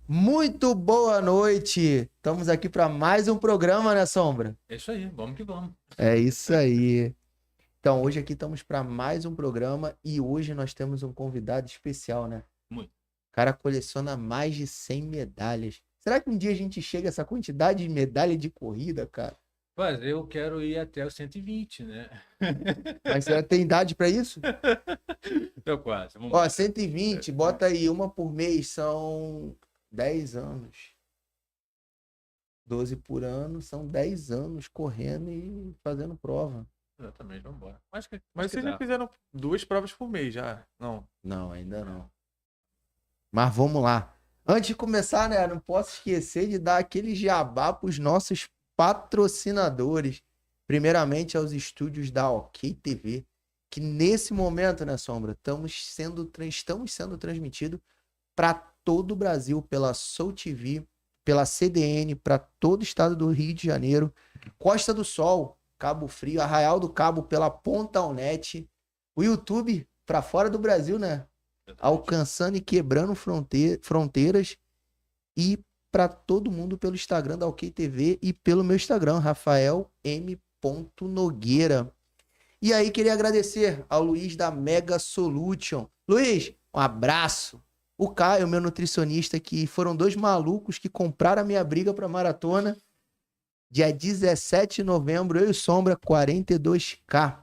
Muito boa noite! Estamos aqui para mais um programa, né, Sombra? É isso aí, vamos que vamos. É isso aí. Então, hoje aqui estamos para mais um programa e hoje nós temos um convidado especial, né? Muito. O cara coleciona mais de 100 medalhas. Será que um dia a gente chega a essa quantidade de medalha de corrida, cara? Mas eu quero ir até os 120, né? Mas você tem idade para isso? Tô quase, vamos Ó, lá. 120, bota aí uma por mês, são 10 anos. 12 por ano, são 10 anos correndo e fazendo prova. Exatamente, vamos embora. Acho que, Mas acho que vocês já dá. fizeram 2 provas por mês já? Não. Não, ainda não. Mas vamos lá. Antes de começar, né, não posso esquecer de dar aquele jabá para os nossos patrocinadores. Primeiramente aos estúdios da OK TV, que nesse momento, né, Sombra, estamos sendo transmitidos para todo o Brasil pela Soul TV, pela CDN, para todo o estado do Rio de Janeiro, Costa do Sol, Cabo Frio, Arraial do Cabo pela Pontalnet, o YouTube para fora do Brasil, né? Exatamente. Alcançando e quebrando fronteiras e para todo mundo pelo Instagram da OK TV e pelo meu Instagram, Rafael M. Nogueira. E aí, queria agradecer ao Luiz da Mega Solution. Luiz, um abraço. O Caio, meu nutricionista, que foram dois malucos que compraram a minha briga para maratona. Dia 17 de novembro, eu e Sombra, 42K.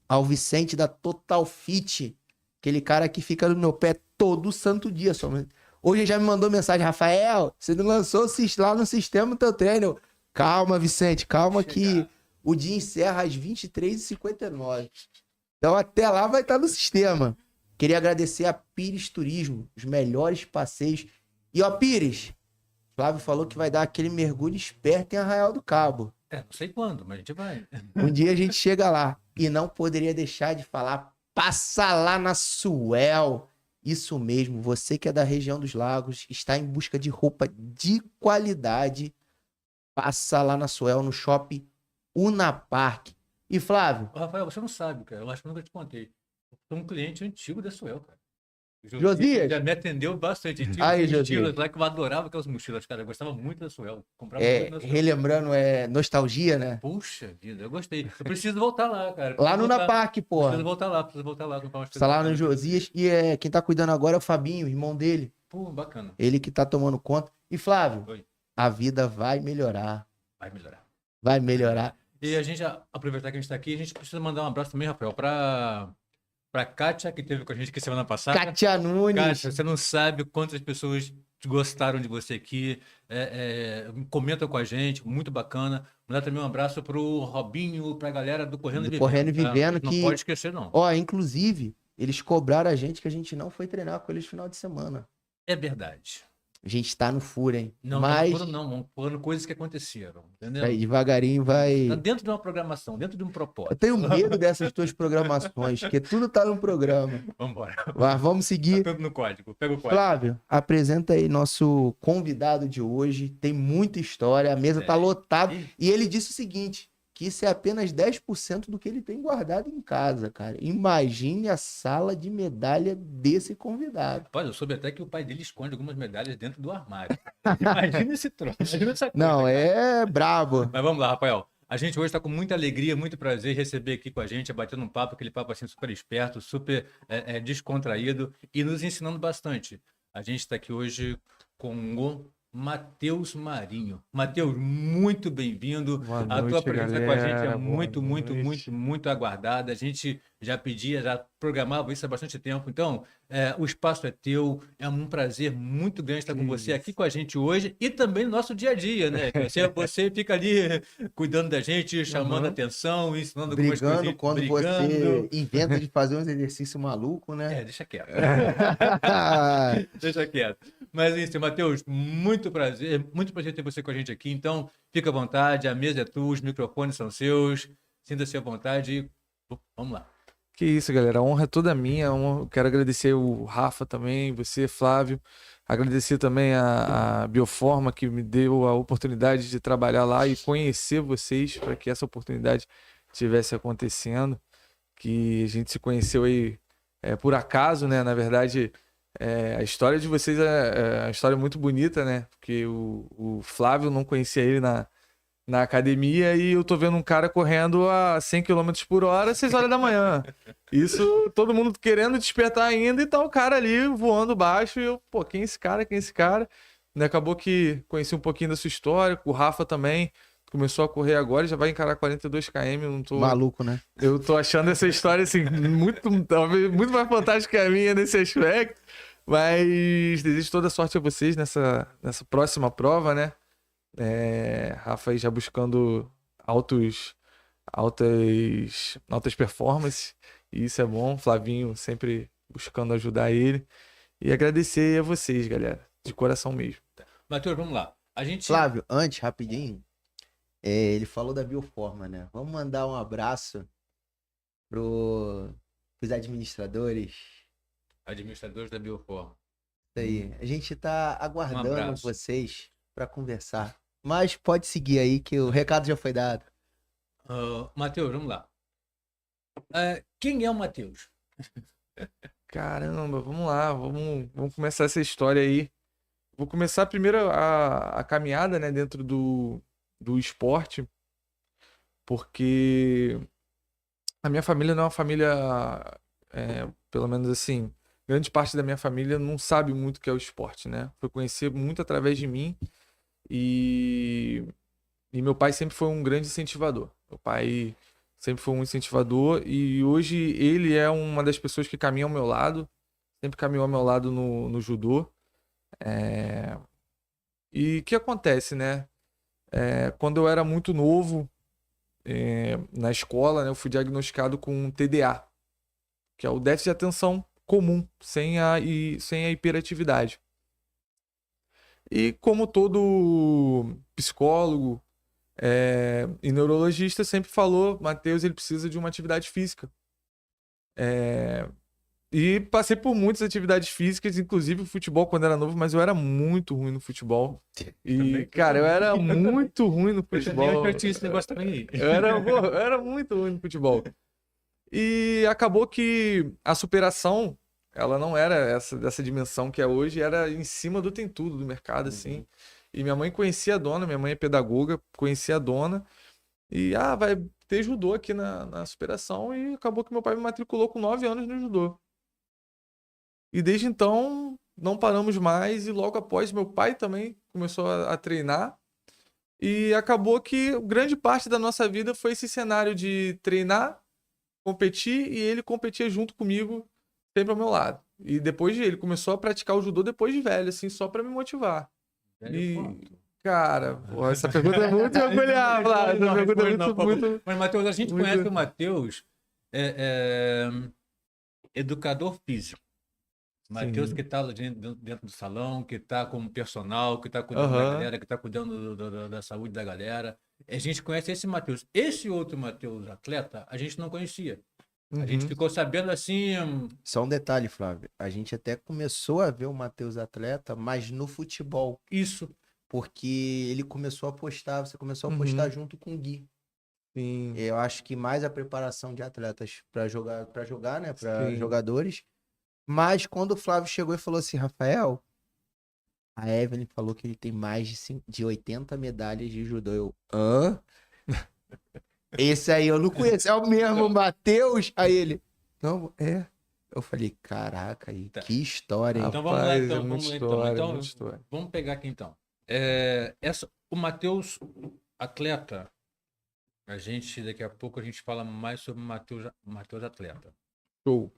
Ao Vicente da Total Fit, aquele cara que fica no meu pé todo santo dia. Sombra. Hoje ele já me mandou mensagem, Rafael, você não lançou lá no sistema do teu treino. Calma, Vicente, calma que o dia encerra às 23h59. Então até lá vai estar no sistema. Queria agradecer a Pires Turismo, os melhores passeios. E ó, Pires, Flávio falou que vai dar aquele mergulho esperto em Arraial do Cabo. Não sei quando, mas a gente vai. Um dia a gente chega lá. E não poderia deixar de falar, passa lá na Suel. Isso mesmo, você que é da região dos lagos, está em busca de roupa de qualidade, passa lá na Suel, no shopping Unapark. E Flávio, Ô, Rafael, você não sabe, cara. Eu acho que eu nunca te contei. Eu sou um cliente antigo da Suel, cara. O Josias, já me atendeu bastante. Tinha aí, umas Josias. mochilas lá que eu adorava aquelas mochilas, cara. Eu gostava muito da Suel. Comprava muito na Suel. Relembrando, nostalgia, né? Puxa vida, eu gostei. Eu preciso voltar lá, cara. Lá Preciso no voltar. Unapark, Preciso porra. voltar lá, comprar umas Está coisas lá no bacanas. Josias. E quem tá cuidando agora é o Fabinho, irmão dele. Pô, bacana. Ele que tá tomando conta. E Flávio, Oi. a vida vai melhorar. Vai melhorar. Vai melhorar. E a gente já aproveitar que a gente está aqui, a gente precisa mandar um abraço também, Rafael, para Kátia, que esteve com a gente aqui semana passada. Katia Nunes. Kátia, você não sabe quantas pessoas gostaram de você aqui, comentam com a gente, muito bacana. Mandar também um abraço pro Robinho, pra galera do Correndo e Do Correndo e Vivendo. Tá? Vivendo, Não que, pode esquecer, não. ó, inclusive, eles cobraram a gente que a gente não foi treinar com eles no final de semana. É verdade. A gente tá no furo, hein? Não, Mas, não foram coisas que aconteceram, entendeu? aí, devagarinho Tá vai... dentro de uma programação, dentro de um Eu propósito. tenho medo dessas tuas programações, porque tudo tá no programa. Vambora. Mas vamos Tá seguir. tudo no código. Pega o código. Flávio, apresenta aí nosso convidado de hoje. Tem muita história, a mesa tá lotada. E ele disse o seguinte, que isso é apenas 10% do que ele tem guardado em casa, cara. Imagine a sala de medalha desse convidado. Rapaz, eu soube até que o pai dele esconde algumas medalhas dentro do armário. Imagina esse troço, imagina essa coisa. Não, cara. é brabo. Mas vamos lá, Rafael. A gente hoje está com muita alegria, muito prazer em receber aqui com a gente, batendo um papo, aquele papo assim super esperto, super descontraído e nos ensinando bastante. A gente está aqui hoje com o Matheus Marinho. Matheus, muito bem-vindo. Boa A tua noite, presença com a gente é galera. muito, Boa muito, noite. muito, muito aguardada. A gente já pedia, já programava isso há bastante tempo. Então, o espaço é teu. É um prazer muito grande estar com você aqui com a gente hoje e também no nosso dia a dia, né? Você fica ali cuidando da gente, chamando a atenção, ensinando algumas Brigando coisinhas, quando você inventa de fazer uns exercícios malucos, né? Deixa quieto. Deixa quieto. Mas isso, Matheus, muito prazer ter você com a gente aqui. Então, fica à vontade, a mesa é tua, os microfones são seus. Sinta-se à vontade e vamos lá. Que isso, galera. A honra é toda minha. Quero agradecer o Rafa também, você, Flávio. Agradecer também a Bioforma, que me deu a oportunidade de trabalhar lá e conhecer vocês para que essa oportunidade estivesse acontecendo. Que a gente se conheceu aí por acaso, né? Na verdade, A história de vocês é uma história muito bonita, né? Porque o Flávio não conhecia ele na academia e eu tô vendo um cara correndo a 100 km por hora às 6 horas da manhã. Isso, todo mundo querendo despertar ainda e tá o cara ali voando baixo e eu, pô, quem é esse cara? Quem é esse cara? E acabou que conheci um pouquinho da sua história, o Rafa também começou a correr agora, já vai encarar 42 km, eu não tô... Maluco, né? Eu tô achando essa história, assim, talvez muito mais fantástica que a minha nesse aspecto, mas desejo toda sorte a vocês nessa próxima prova, né? Rafa aí já buscando altas performances, e isso é bom. Flavinho sempre buscando ajudar ele. E agradecer a vocês, galera, de coração mesmo. Matheus, vamos lá. A gente... Flávio, antes, rapidinho, ele falou da Bioforma, né? Vamos mandar um abraço pros administradores. Administradores da Bioforma. Isso aí. A gente tá aguardando abraço. vocês para conversar. Mas pode seguir aí que o recado já foi dado. Matheus, vamos lá. Quem é o Matheus? Caramba, vamos lá, vamos começar essa história aí. Vou começar primeiro a caminhada, né, dentro do esporte, porque a minha família não é uma família, pelo menos assim, grande parte da minha família não sabe muito o que é o esporte, né? Foi conhecer muito através de mim e meu pai sempre foi um grande incentivador. Meu pai sempre foi um incentivador e hoje ele é uma das pessoas que caminha ao meu lado, sempre caminhou ao meu lado no judô. E o que acontece, né? Quando eu era muito novo, na escola, né, eu fui diagnosticado com TDA, que é o déficit de atenção comum, sem a hiperatividade. E como todo psicólogo e neurologista sempre falou, Matheus, ele precisa de uma atividade física. E passei por muitas atividades físicas, inclusive o futebol quando era novo, mas eu era muito ruim no futebol. E, cara, eu era muito ruim no futebol. Eu tinha esse negócio também aí. Eu era muito ruim no futebol. E acabou que a superação, ela não era dessa dimensão que é hoje, era em cima do tem tudo do mercado, assim. E minha mãe conhecia a dona, minha mãe é pedagoga, conhecia a dona. E, vai ter judô aqui na superação. E acabou que meu pai me matriculou com 9 anos no judô. E desde então, não paramos mais. E logo após, meu pai também começou a treinar. E acabou que grande parte da nossa vida foi esse cenário de treinar, competir, e ele competia junto comigo, sempre ao meu lado. E depois ele começou a praticar o judô depois de velho, assim, só pra me motivar. Cara, essa pergunta é muito peculiar, Flávio. Essa pergunta é muito... Mas, Matheus, a gente conhece o Matheus, educador físico. Matheus que está dentro do salão, que está como personal, que está cuidando da galera, que está cuidando da saúde da galera. A gente conhece esse Matheus. Esse outro Matheus, atleta, a gente não conhecia. A gente ficou sabendo assim... Só um detalhe, Flávio. A gente até começou a ver o Matheus atleta, mas no futebol. Isso. Porque ele começou a postar, você começou a postar junto com o Gui. Sim. Eu acho que mais a preparação de atletas para jogar, né? Para jogadores. Mas quando o Flávio chegou e falou assim, Rafael, a Evelyn falou que ele tem mais de 80 medalhas de judô. Eu, hã? Esse aí eu não conheço, é o mesmo Matheus? Aí ele, não, é. Eu falei, caraca, aí, que história, hein? Então vamos lá, então. Vamos Vamos pegar aqui, então. O Matheus, atleta, daqui a pouco a gente fala mais sobre o Matheus atleta. Show.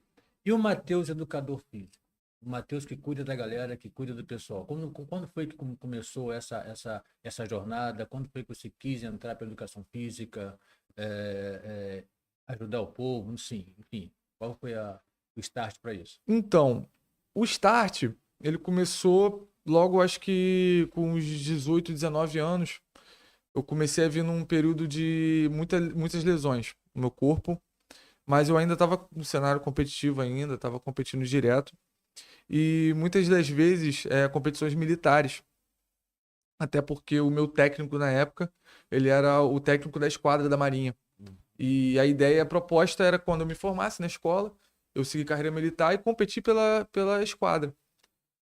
E o Matheus, educador físico? O Matheus que cuida da galera, que cuida do pessoal. Quando foi que começou essa jornada? Quando foi que você quis entrar para a educação física, ajudar o povo? Enfim, qual foi o start para isso? Então, o start, ele começou logo, acho que com uns 18, 19 anos. Eu comecei a vir num período de muitas lesões no meu corpo. Mas eu ainda estava no cenário competitivo estava competindo direto. E muitas das vezes, competições militares. Até porque o meu técnico na época, ele era o técnico da esquadra da Marinha. E a proposta era quando eu me formasse na escola, eu seguir carreira militar e competir pela esquadra.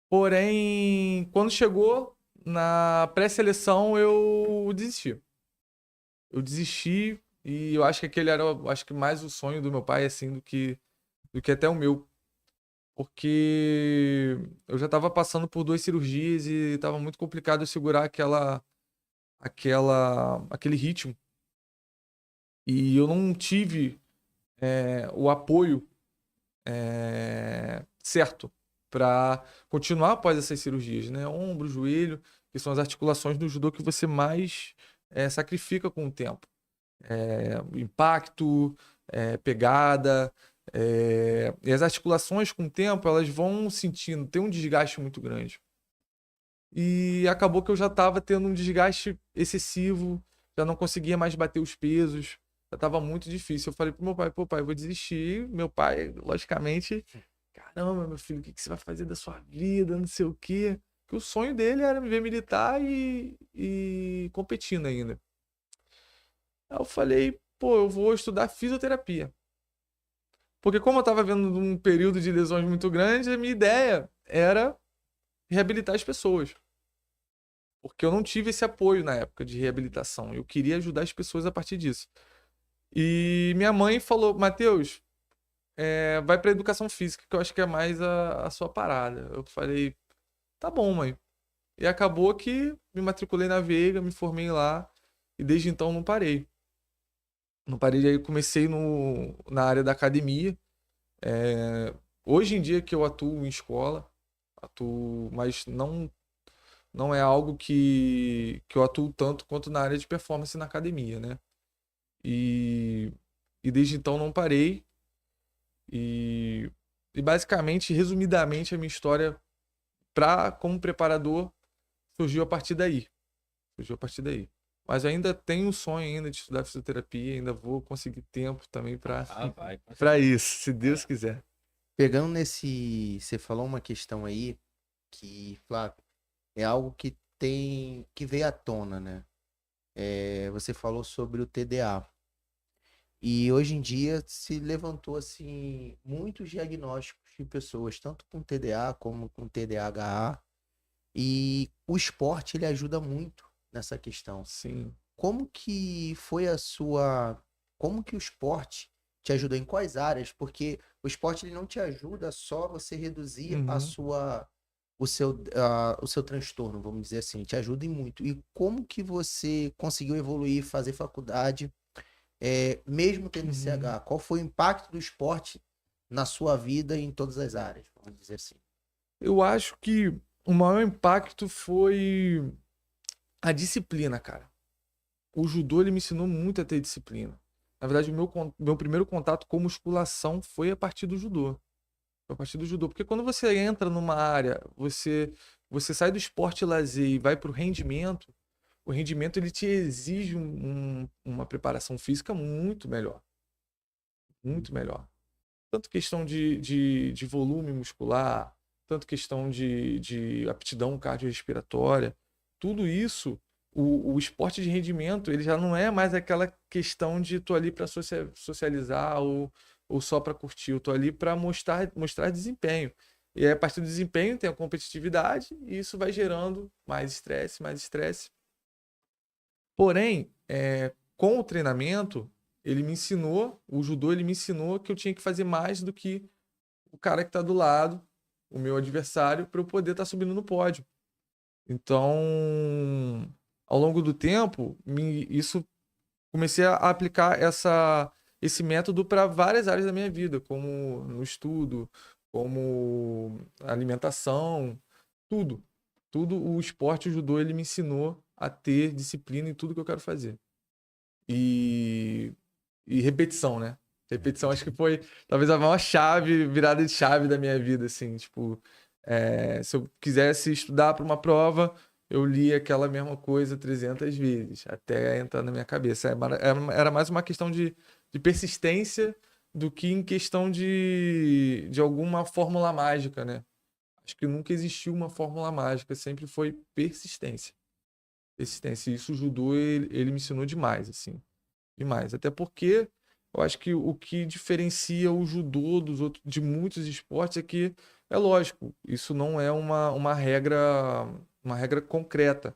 Porém, quando chegou na pré-seleção, eu desisti. Eu desisti e eu acho que aquele era, eu acho que mais o sonho do meu pai, assim, do que até o meu. Porque eu já estava passando por 2 cirurgias e estava muito complicado eu segurar aquele ritmo. E eu não tive o apoio certo para continuar após essas cirurgias, né? Ombro, joelho, que são as articulações do judô que você mais sacrifica com o tempo. Impacto, pegada, e as articulações com o tempo elas vão sentindo, tem um desgaste muito grande. E acabou que eu já estava tendo um desgaste excessivo, já não conseguia mais bater os pesos, já estava muito difícil. Eu falei pro meu pai, pô, pai, eu vou desistir. Meu pai, logicamente, caramba, meu filho, o que que você vai fazer da sua vida, não sei o quê. Porque o sonho dele era me ver militar e competindo ainda. Aí eu falei, pô, eu vou estudar fisioterapia. Porque como eu estava vendo um período de lesões muito grande, a minha ideia era reabilitar as pessoas. Porque eu não tive esse apoio na época de reabilitação. Eu queria ajudar as pessoas a partir disso. E minha mãe falou, Matheus, vai para educação física, que eu acho que é mais a sua parada. Eu falei, tá bom, mãe. E acabou que me matriculei na Veiga, me formei lá, e desde então não parei. Não parei, aí comecei na área da academia. Hoje em dia que eu atuo em escola, mas não é algo que eu atuo tanto quanto na área de performance na academia, né? E, e desde então não parei. E basicamente, resumidamente, a minha história como preparador surgiu a partir daí. Surgiu a partir daí. Mas eu ainda tenho um sonho ainda de estudar fisioterapia, ainda vou conseguir tempo também Vai. para isso, se Deus quiser. Pegando nesse. Você falou uma questão aí que, Flávio, é algo que veio à tona, né? Você falou sobre o TDA. E hoje em dia se levantou assim muitos diagnósticos de pessoas, tanto com TDA como com TDAH. E o esporte ele ajuda muito nessa questão. Sim. Como que foi a sua. Como que o esporte te ajudou em quais áreas? Porque o esporte ele não te ajuda só a você reduzir a Uhum. sua. O seu transtorno, vamos dizer assim, te ajuda em muito. E como que você conseguiu evoluir, fazer faculdade, mesmo tendo Uhum. CH? Qual foi o impacto do esporte na sua vida em todas as áreas, vamos dizer assim? Eu acho que o maior impacto foi a disciplina, cara. O judô ele me ensinou muito a ter disciplina. Na verdade, meu primeiro contato com musculação foi a partir do judô. Foi a partir do judô. Porque quando você entra numa área, você sai do esporte e lazer e vai para o rendimento, ele te exige uma preparação física muito melhor. Muito melhor. Tanto questão de volume muscular, tanto questão de aptidão cardiorrespiratória, tudo isso, o esporte de rendimento, ele já não é mais aquela questão de tô ali para socializar ou só para curtir, eu tô ali para mostrar desempenho. E aí, a partir do desempenho tem a competitividade e isso vai gerando mais estresse, mais estresse. Porém, com o treinamento, o judô ele me ensinou que eu tinha que fazer mais do que o cara que está do lado, o meu adversário, para eu poder estar subindo no pódio. Então, ao longo do tempo, isso comecei a aplicar esse método para várias áreas da minha vida, como no estudo, como alimentação, tudo. Tudo o esporte, o judô, ele me ensinou a ter disciplina em tudo que eu quero fazer. E repetição, né? Repetição acho que foi talvez a maior virada de chave da minha vida, assim, tipo, se eu quisesse estudar para uma prova, eu lia aquela mesma coisa 300 vezes, até entrar na minha cabeça. Era mais uma questão de persistência do que em questão de alguma fórmula mágica, né? Acho que nunca existiu uma fórmula mágica, sempre foi persistência. Persistência. E isso o judô, ele me ensinou demais, assim. Demais. Até porque eu acho que o que diferencia o judô de muitos esportes é que É lógico, isso não é uma regra concreta,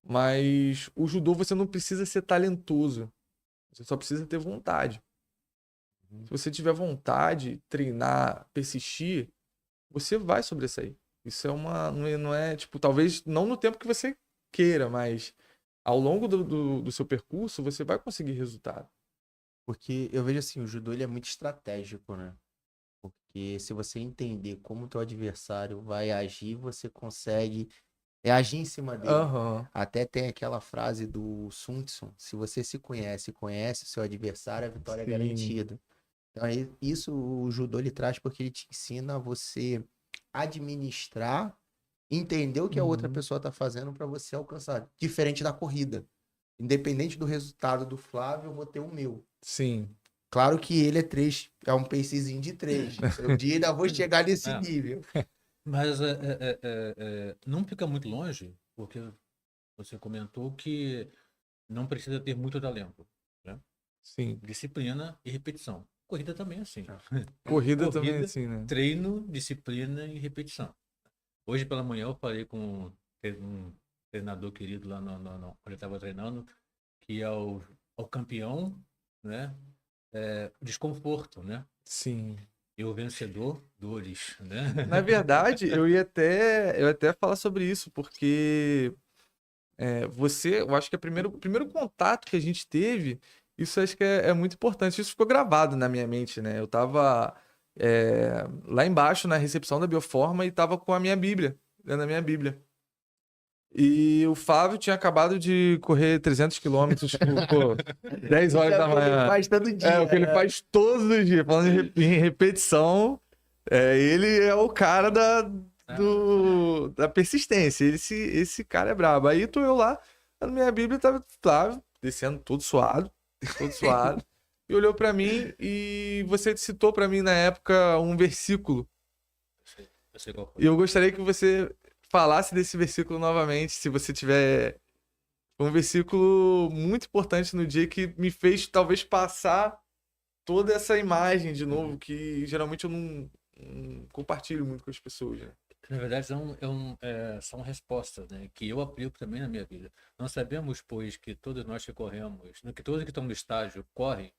mas o judô você não precisa ser talentoso, você só precisa ter vontade. Se você tiver vontade, treinar, persistir, você vai sobressair. Isso é não é, tipo, talvez não no tempo que você queira, mas ao longo do seu percurso, você vai conseguir resultado. Porque eu vejo assim, o judô ele é muito estratégico, né? Porque se você entender como o teu adversário vai agir, você consegue agir em cima dele. Aham. Até tem aquela frase do Sun Tzu, se você se conhece e conhece o seu adversário, a vitória é Sim. garantida. Então, isso o judô ele traz porque ele te ensina a você administrar, entender o que a outra Uhum. pessoa está fazendo para você alcançar. Diferente da corrida. Independente do resultado do Flávio, eu vou ter o meu. Sim. Claro que ele é um pacezinho de 3. Um dia ainda vou chegar nesse É. nível. Mas não fica muito longe, porque você comentou que não precisa ter muito talento, né? Sim. Disciplina e repetição. Corrida também é assim. Corrida também é assim, né? Treino, disciplina e repetição. Hoje pela manhã eu falei com um treinador querido lá quando eu estava treinando, que é o campeão, né? Desconforto, né? Sim. E o vencedor, dores, né? Na verdade, eu ia até falar sobre isso, porque eu acho que o primeiro contato que a gente teve, isso acho que é muito importante. Isso ficou gravado na minha mente, né? Eu tava lá embaixo na recepção da Bioforma e tava com a minha Bíblia, lendo a minha Bíblia. E o Flávio tinha acabado de correr 300 quilômetros por 10 horas da manhã. Ele faz todo dia. É, o que ele faz todos os dias, falando em repetição. Ele é o cara da persistência. Esse cara é brabo. Aí tô eu lá, na minha Bíblia, tava Flávio, descendo todo suado, e olhou pra mim e você citou pra mim na época um versículo. Eu sei qual foi. E eu gostaria que você falasse desse versículo novamente, se você tiver. Um versículo muito importante no dia que me fez talvez passar toda essa imagem de novo, que geralmente eu não compartilho muito com as pessoas, né? Na verdade, são respostas, né, que eu aplico também na minha vida. Nós sabemos, pois, que todos nós que corremos, que todos que estão no estágio correm,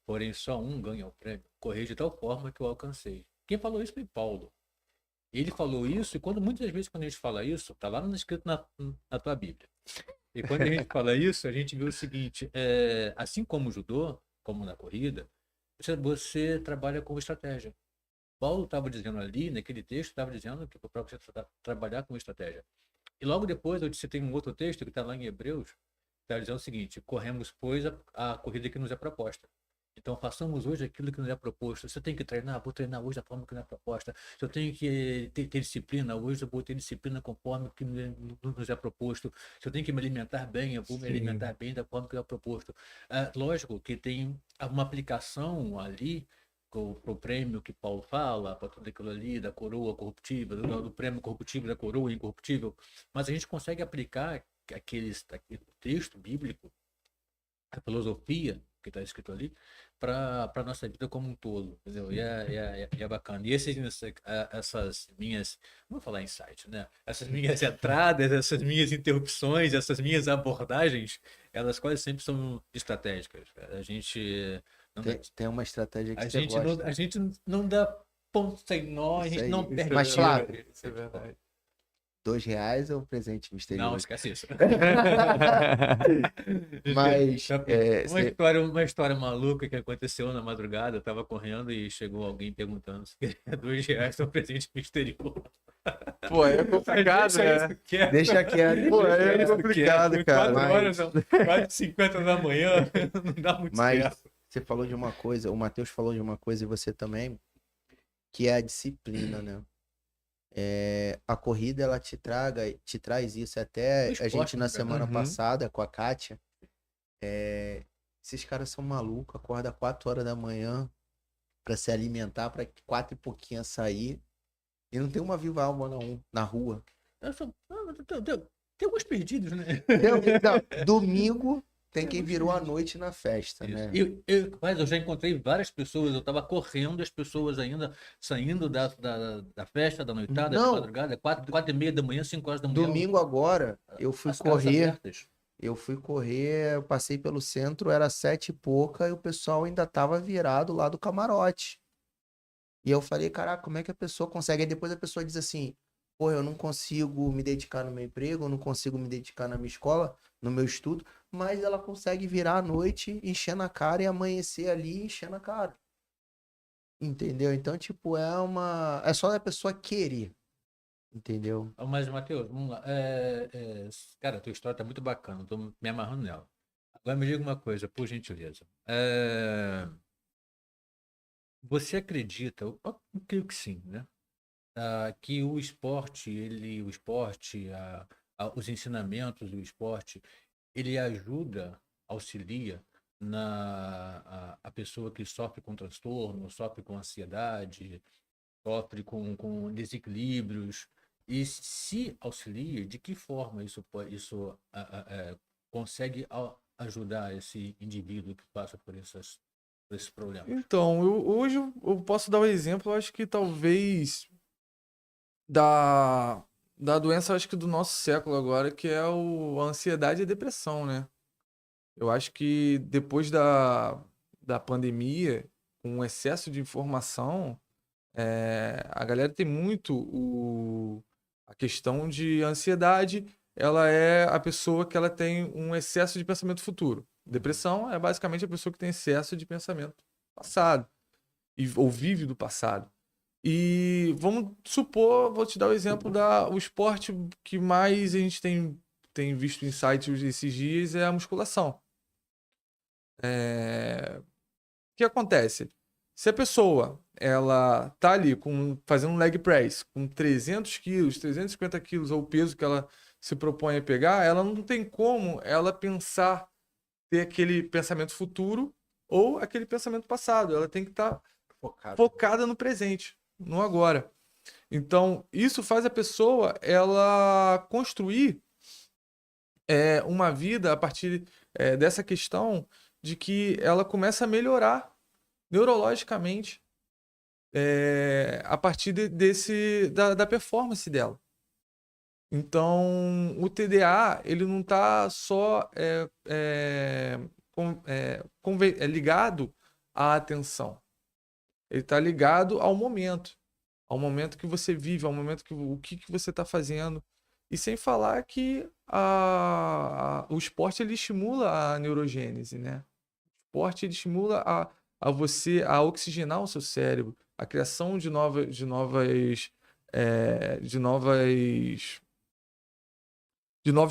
porém só um ganha o prêmio. Correr de tal forma que eu alcancei. Quem falou isso foi Paulo. Ele falou isso, e muitas vezes quando a gente fala isso, está lá escrito na tua Bíblia. E quando a gente fala isso, a gente vê o seguinte: assim como o judô, como na corrida, você trabalha com estratégia. Paulo estava dizendo ali, naquele texto, estava dizendo que para você trabalhar com estratégia. E logo depois eu citei um outro texto que está lá em Hebreus, está dizendo o seguinte: corremos, pois, a corrida que nos é proposta. Então, façamos hoje aquilo que nos é proposto. Se eu tenho que treinar, vou treinar hoje da forma que nos é proposta. Se eu tenho que ter disciplina, hoje eu vou ter disciplina conforme o que nos é proposto. Se eu tenho que me alimentar bem, eu vou me alimentar bem da forma que é proposto. Lógico que tem uma aplicação ali para o prêmio que Paulo fala, para tudo aquilo ali, da coroa corruptível, do prêmio corruptível, da coroa incorruptível. Mas a gente consegue aplicar aquele texto bíblico, a filosofia que está escrito ali, para a nossa vida como um todo, entendeu? E é bacana. E essas minhas, não vou falar insight, né? Essas minhas entradas, essas minhas interrupções, essas minhas abordagens, elas quase sempre são estratégicas. A gente Tem uma estratégia que a você gente gosta. a gente não dá ponto sem nó, a gente não perde. Mas, Flávio, Isso é verdade. R$2 é um presente Não, misterioso. esquece isso. Mas, Uma história maluca que aconteceu na madrugada. Eu tava correndo e chegou alguém perguntando se queria R$2 um presente misterioso. Pô, é complicado, né? Deixa quieto. Pô, é complicado, cara. 4 horas, quase 50 da manhã, não dá muito Mas certo. você falou de uma coisa, o Matheus falou de uma coisa e você também, que é a disciplina, né? A corrida, ela te traz isso. Até O a esporte, gente na né? semana Uhum. passada com a Kátia, esses caras são malucos, acorda 4 horas da manhã pra se alimentar, pra 4 e pouquinho sair. E não tem uma viva alma não, na rua. Tem alguns perdidos, né? Não, domingo, tem quem virou a noite na festa, Isso. né? Mas eu já encontrei várias pessoas, eu estava correndo, as pessoas ainda saindo da festa, da noitada, da Não, madrugada, 4h30 da manhã, 5 horas da manhã. domingo agora, eu fui as casas correr. abertas. Eu passei pelo centro, era 7 e pouca, e o pessoal ainda tava virado lá do camarote. E eu falei, caraca, como é que a pessoa consegue? Aí depois a pessoa diz assim, pô, eu não consigo me dedicar no meu emprego, eu não consigo me dedicar na minha escola, no meu estudo, mas ela consegue virar à noite, enchendo a cara e amanhecer ali enchendo a cara. Entendeu? Então, tipo, é só a pessoa querer, entendeu? Mas, Matheus, vamos lá. Cara, a tua história tá muito bacana, tô me amarrando nela. Agora me diga uma coisa, por gentileza. Você acredita, eu creio que sim, né? Que o esporte, os ensinamentos do esporte, ele ajuda, auxilia a pessoa que sofre com transtorno, sofre com ansiedade, sofre com desequilíbrios. E se auxilia, de que forma isso consegue ajudar esse indivíduo que passa por esses problemas? Então, hoje eu posso dar um exemplo, eu acho que talvez da doença, acho que do nosso século agora, que é a ansiedade e a depressão, né? Eu acho que depois da pandemia, com o excesso de informação, a galera tem muito a questão de ansiedade, ela é a pessoa que ela tem um excesso de pensamento futuro. Depressão é basicamente a pessoa que tem excesso de pensamento passado, ou vive do passado. E vamos supor, vou te dar o exemplo o esporte que mais a gente tem visto em sites esses dias é a musculação. O que acontece? Se a pessoa ela tá ali fazendo um leg press com 300 quilos, 350 quilos, ou o peso que ela se propõe a pegar, ela não tem como ela ter aquele pensamento futuro ou aquele pensamento passado. Ela tem que estar focada no presente, no agora. Então, isso faz a pessoa ela construir uma vida a partir dessa questão de que ela começa a melhorar neurologicamente a partir da performance dela. Então, o TDA, ele não está só ligado à atenção. Ele está ligado ao momento que você vive, ao momento o que você está fazendo. E sem falar que o esporte ele estimula a neurogênese, né? O esporte ele estimula a você a oxigenar o seu cérebro, a criação de novos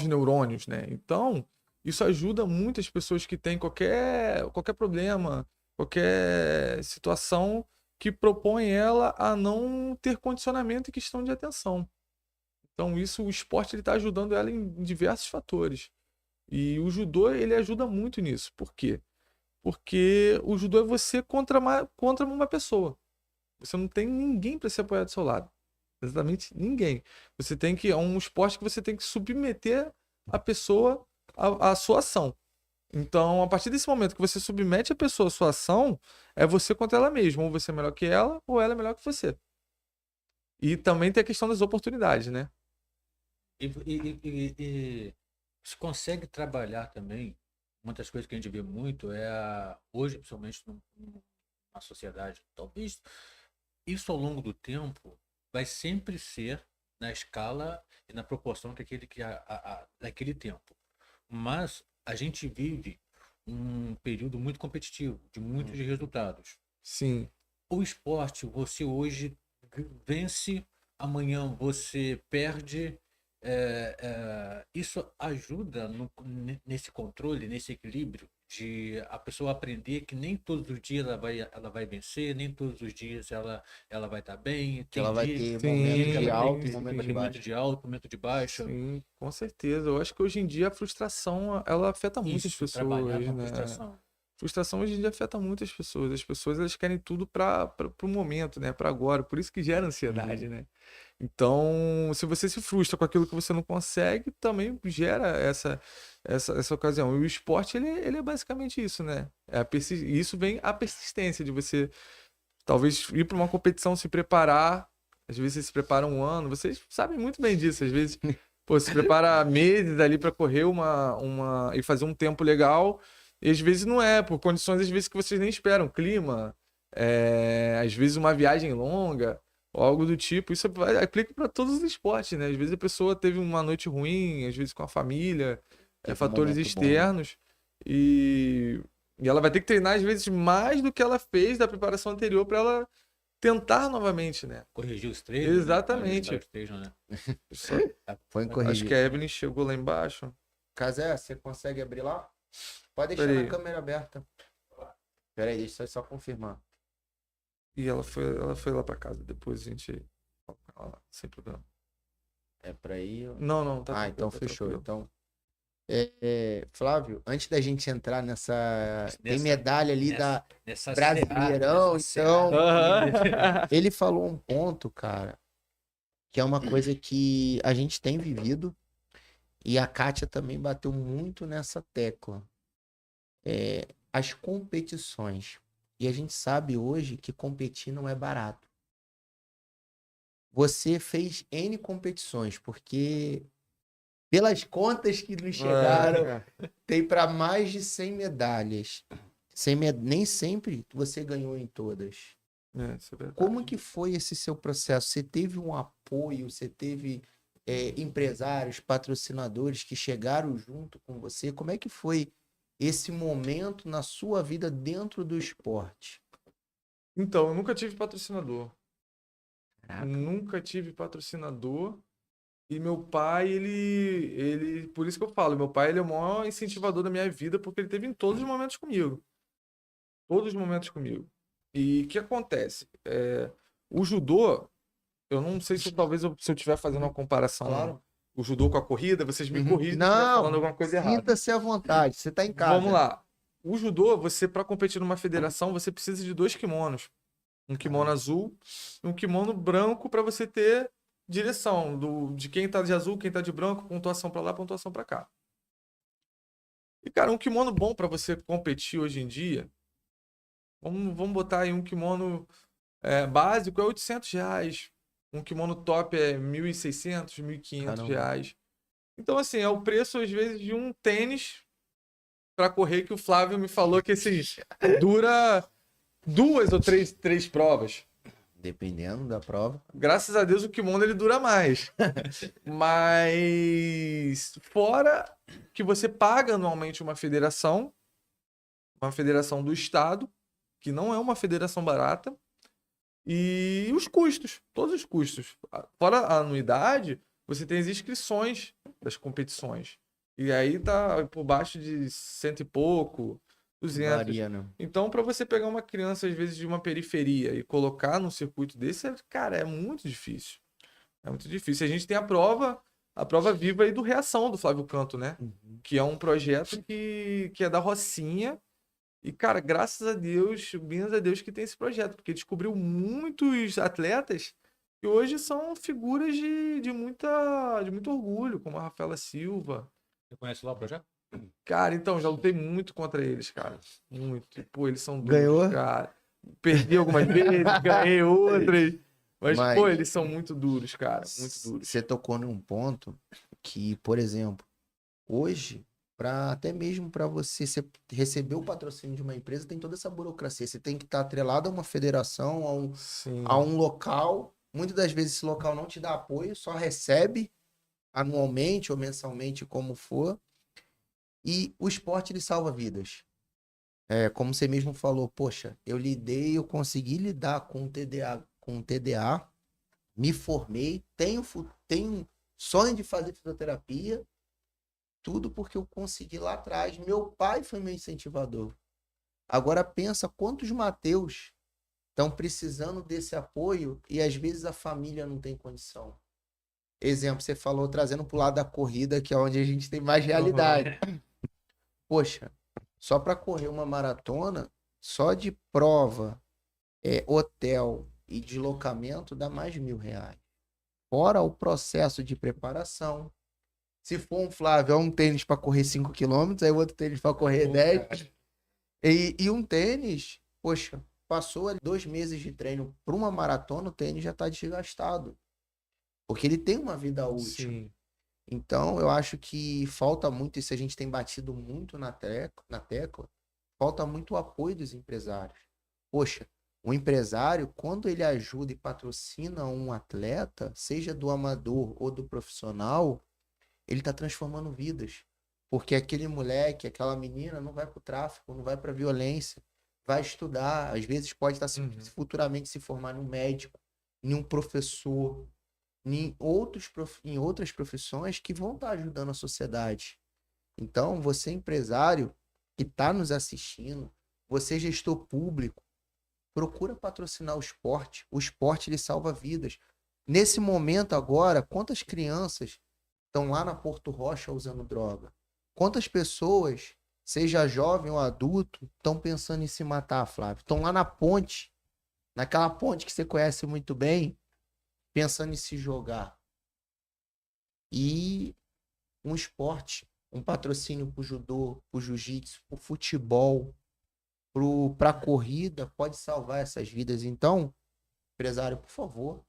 neurônios, né? Então, isso ajuda muitas pessoas que têm qualquer problema, qualquer situação que propõe ela a não ter condicionamento e questão de atenção. Então, o esporte ele está ajudando ela em diversos fatores. E o judô, ele ajuda muito nisso. Por quê? Porque o judô é você contra uma pessoa. Você não tem ninguém para se apoiar do seu lado. Exatamente ninguém. É um esporte que você tem que submeter a pessoa à sua ação. Então, a partir desse momento que você submete a pessoa à sua ação, é você contra ela mesma. Ou você é melhor que ela, ou ela é melhor que você. E também tem a questão das oportunidades, né? E você consegue trabalhar também, muitas coisas que a gente vê muito, hoje, principalmente na sociedade, talvez isso ao longo do tempo vai sempre ser na escala e na proporção daquele tempo. Mas a gente vive um período muito competitivo, de muitos resultados. Sim. O esporte, você hoje vence, amanhã você perde. Isso ajuda nesse controle, nesse equilíbrio de a pessoa aprender que nem todos os dias ela vai vencer, nem todos os dias ela vai estar bem. Que ela vai ter Sim, momento de alto e sim, momento de momento baixo. de alto, momento de baixo. Sim, com certeza. Eu acho que hoje em dia a frustração, ela afeta muitas pessoas, trabalhar com né? frustração. Frustração hoje em dia afeta muitas pessoas. As pessoas elas querem tudo para o momento, né? Para agora. Por isso que gera ansiedade, né? Então, se você se frustra com aquilo que você não consegue, também gera essa ocasião. E o esporte, ele é basicamente isso, né? E isso vem a persistência de você, talvez, ir para uma competição, se preparar. Às vezes você se prepara um ano, vocês sabem muito bem disso. Às vezes, pô, se prepara meses ali para correr e fazer um tempo legal. E às vezes não é, por condições às vezes que vocês nem esperam. Clima, às vezes uma viagem longa, ou algo do tipo. Isso aplica para todos os esportes, né? Às vezes a pessoa teve uma noite ruim, às vezes com a família, Teve um fatores momento bom. externos. E ela vai ter que treinar, às vezes, mais do que ela fez da preparação anterior para ela tentar novamente, né? Corrigir os treinos. Exatamente. Né? Os treinos, né? Foi em Acho corrigir. que a Evelyn chegou lá embaixo. Casé, você consegue abrir lá? Pode deixar Peraí. na câmera aberta. Pera aí, deixa eu só confirmar. E ela foi lá pra casa. Depois a gente coloca ela lá, sem problema. É pra ir? Não, tá tranquilo, Então tá fechou. tranquilo. Então, Flávio, antes da gente entrar tem medalha ali da Nessa Brasileirão, nessa então. Aham. Ele falou um ponto, cara, que é uma coisa que a gente tem vivido e a Kátia também bateu muito nessa tecla. As competições. E a gente sabe hoje que competir não é barato. Você fez N competições, porque pelas contas que nos chegaram, tem para mais de 100 medalhas. Nem sempre você ganhou em todas. Isso é verdade. Como que foi esse seu processo? Você teve um apoio, você teve empresários, patrocinadores que chegaram junto com você? Como é que foi esse momento na sua vida dentro do esporte? Então, eu nunca tive patrocinador. Caraca. Nunca tive patrocinador. E meu pai, ele... Por isso que eu falo, meu pai, ele é o maior incentivador da minha vida, porque ele teve em todos os momentos comigo. Todos os momentos comigo. E o que acontece? O judô, eu não sei se talvez se eu estiver fazendo uma comparação, Claro. o judô com a corrida, vocês me Uhum. corrigem se eu estiver Não, falando alguma coisa errada. sinta-se à vontade, você tá em casa. Vamos lá. O judô, você para competir numa federação, você precisa de 2 kimonos. Um kimono azul e um kimono branco para você ter direção de quem tá de azul, quem tá de branco, pontuação para lá, pontuação para cá. E cara, um kimono bom para você competir hoje em dia, vamos botar aí um kimono básico é R$800. Um kimono top é R$1.600, R$1.500. Então assim, é o preço às vezes de um tênis para correr, que o Flávio me falou que assim, dura 2 ou 3 provas. Dependendo da prova. Graças a Deus o kimono ele dura mais. Mas fora que você paga anualmente uma federação do estado, que não é uma federação barata, e os custos, todos os custos. Fora a anuidade, você tem as inscrições das competições. E aí tá por baixo de 100 e pouco, 200. Varia, né? Então, para você pegar uma criança, às vezes, de uma periferia e colocar num circuito desse, cara, é muito difícil. É muito difícil. A gente tem a prova viva aí do Reação, do Flávio Canto, né? Uhum. Que é um projeto que é da Rocinha. E, cara, graças a Deus, bens a Deus que tem esse projeto, porque descobriu muitos atletas que hoje são figuras de muito orgulho, como a Rafaela Silva. Você conhece lá o projeto? Cara, então, já lutei muito contra eles, cara. Muito. Pô, eles são duros, Ganhou? cara. Perdi algumas vezes, ganhei outras. Mas, pô, eles são muito duros, cara. Muito duros. Você tocou num ponto que, por exemplo, hoje, até mesmo para você receber o patrocínio de uma empresa, tem toda essa burocracia. Você tem que estar atrelado a uma federação, Sim. a um local. Muitas das vezes esse local não te dá apoio, só recebe anualmente ou mensalmente, como for. E o esporte, ele salva vidas. Como você mesmo falou, poxa, eu consegui lidar com o TDA, me formei, tenho sonho de fazer fisioterapia, tudo porque eu consegui lá atrás. Meu pai foi meu incentivador. Agora pensa quantos Mateus estão precisando desse apoio e às vezes a família não tem condição. Exemplo, você falou, trazendo para o lado da corrida, que é onde a gente tem mais realidade. Poxa, só para correr uma maratona, só de prova, hotel e deslocamento dá mais de R$1.000. Fora o processo de preparação, Se for um Flávio, é um tênis pra correr 5 km, aí outro tênis pra correr 10. E um tênis, poxa, passou ali 2 meses de treino pra uma maratona, o tênis já tá desgastado. Porque ele tem uma vida útil. Sim. Então, eu acho que falta muito, isso a gente tem batido muito na tecla, falta muito o apoio dos empresários. Poxa, o empresário, quando ele ajuda e patrocina um atleta, seja do amador ou do profissional, ele está transformando vidas. Porque aquele moleque, aquela menina não vai para o tráfico, não vai para a violência, vai estudar, às vezes pode estar futuramente se formar num médico, em um professor, em outras profissões que vão estar ajudando a sociedade. Então, você empresário que está nos assistindo, você gestor público, procura patrocinar o esporte ele salva vidas. Nesse momento agora, quantas crianças estão lá na Porto Rocha usando droga? Quantas pessoas, seja jovem ou adulto, estão pensando em se matar, Flávio? Estão lá na ponte, naquela ponte que você conhece muito bem, pensando em se jogar. E um esporte, um patrocínio para o judô, para o jiu-jitsu, para o futebol, para a corrida, pode salvar essas vidas. Então, empresário, por favor,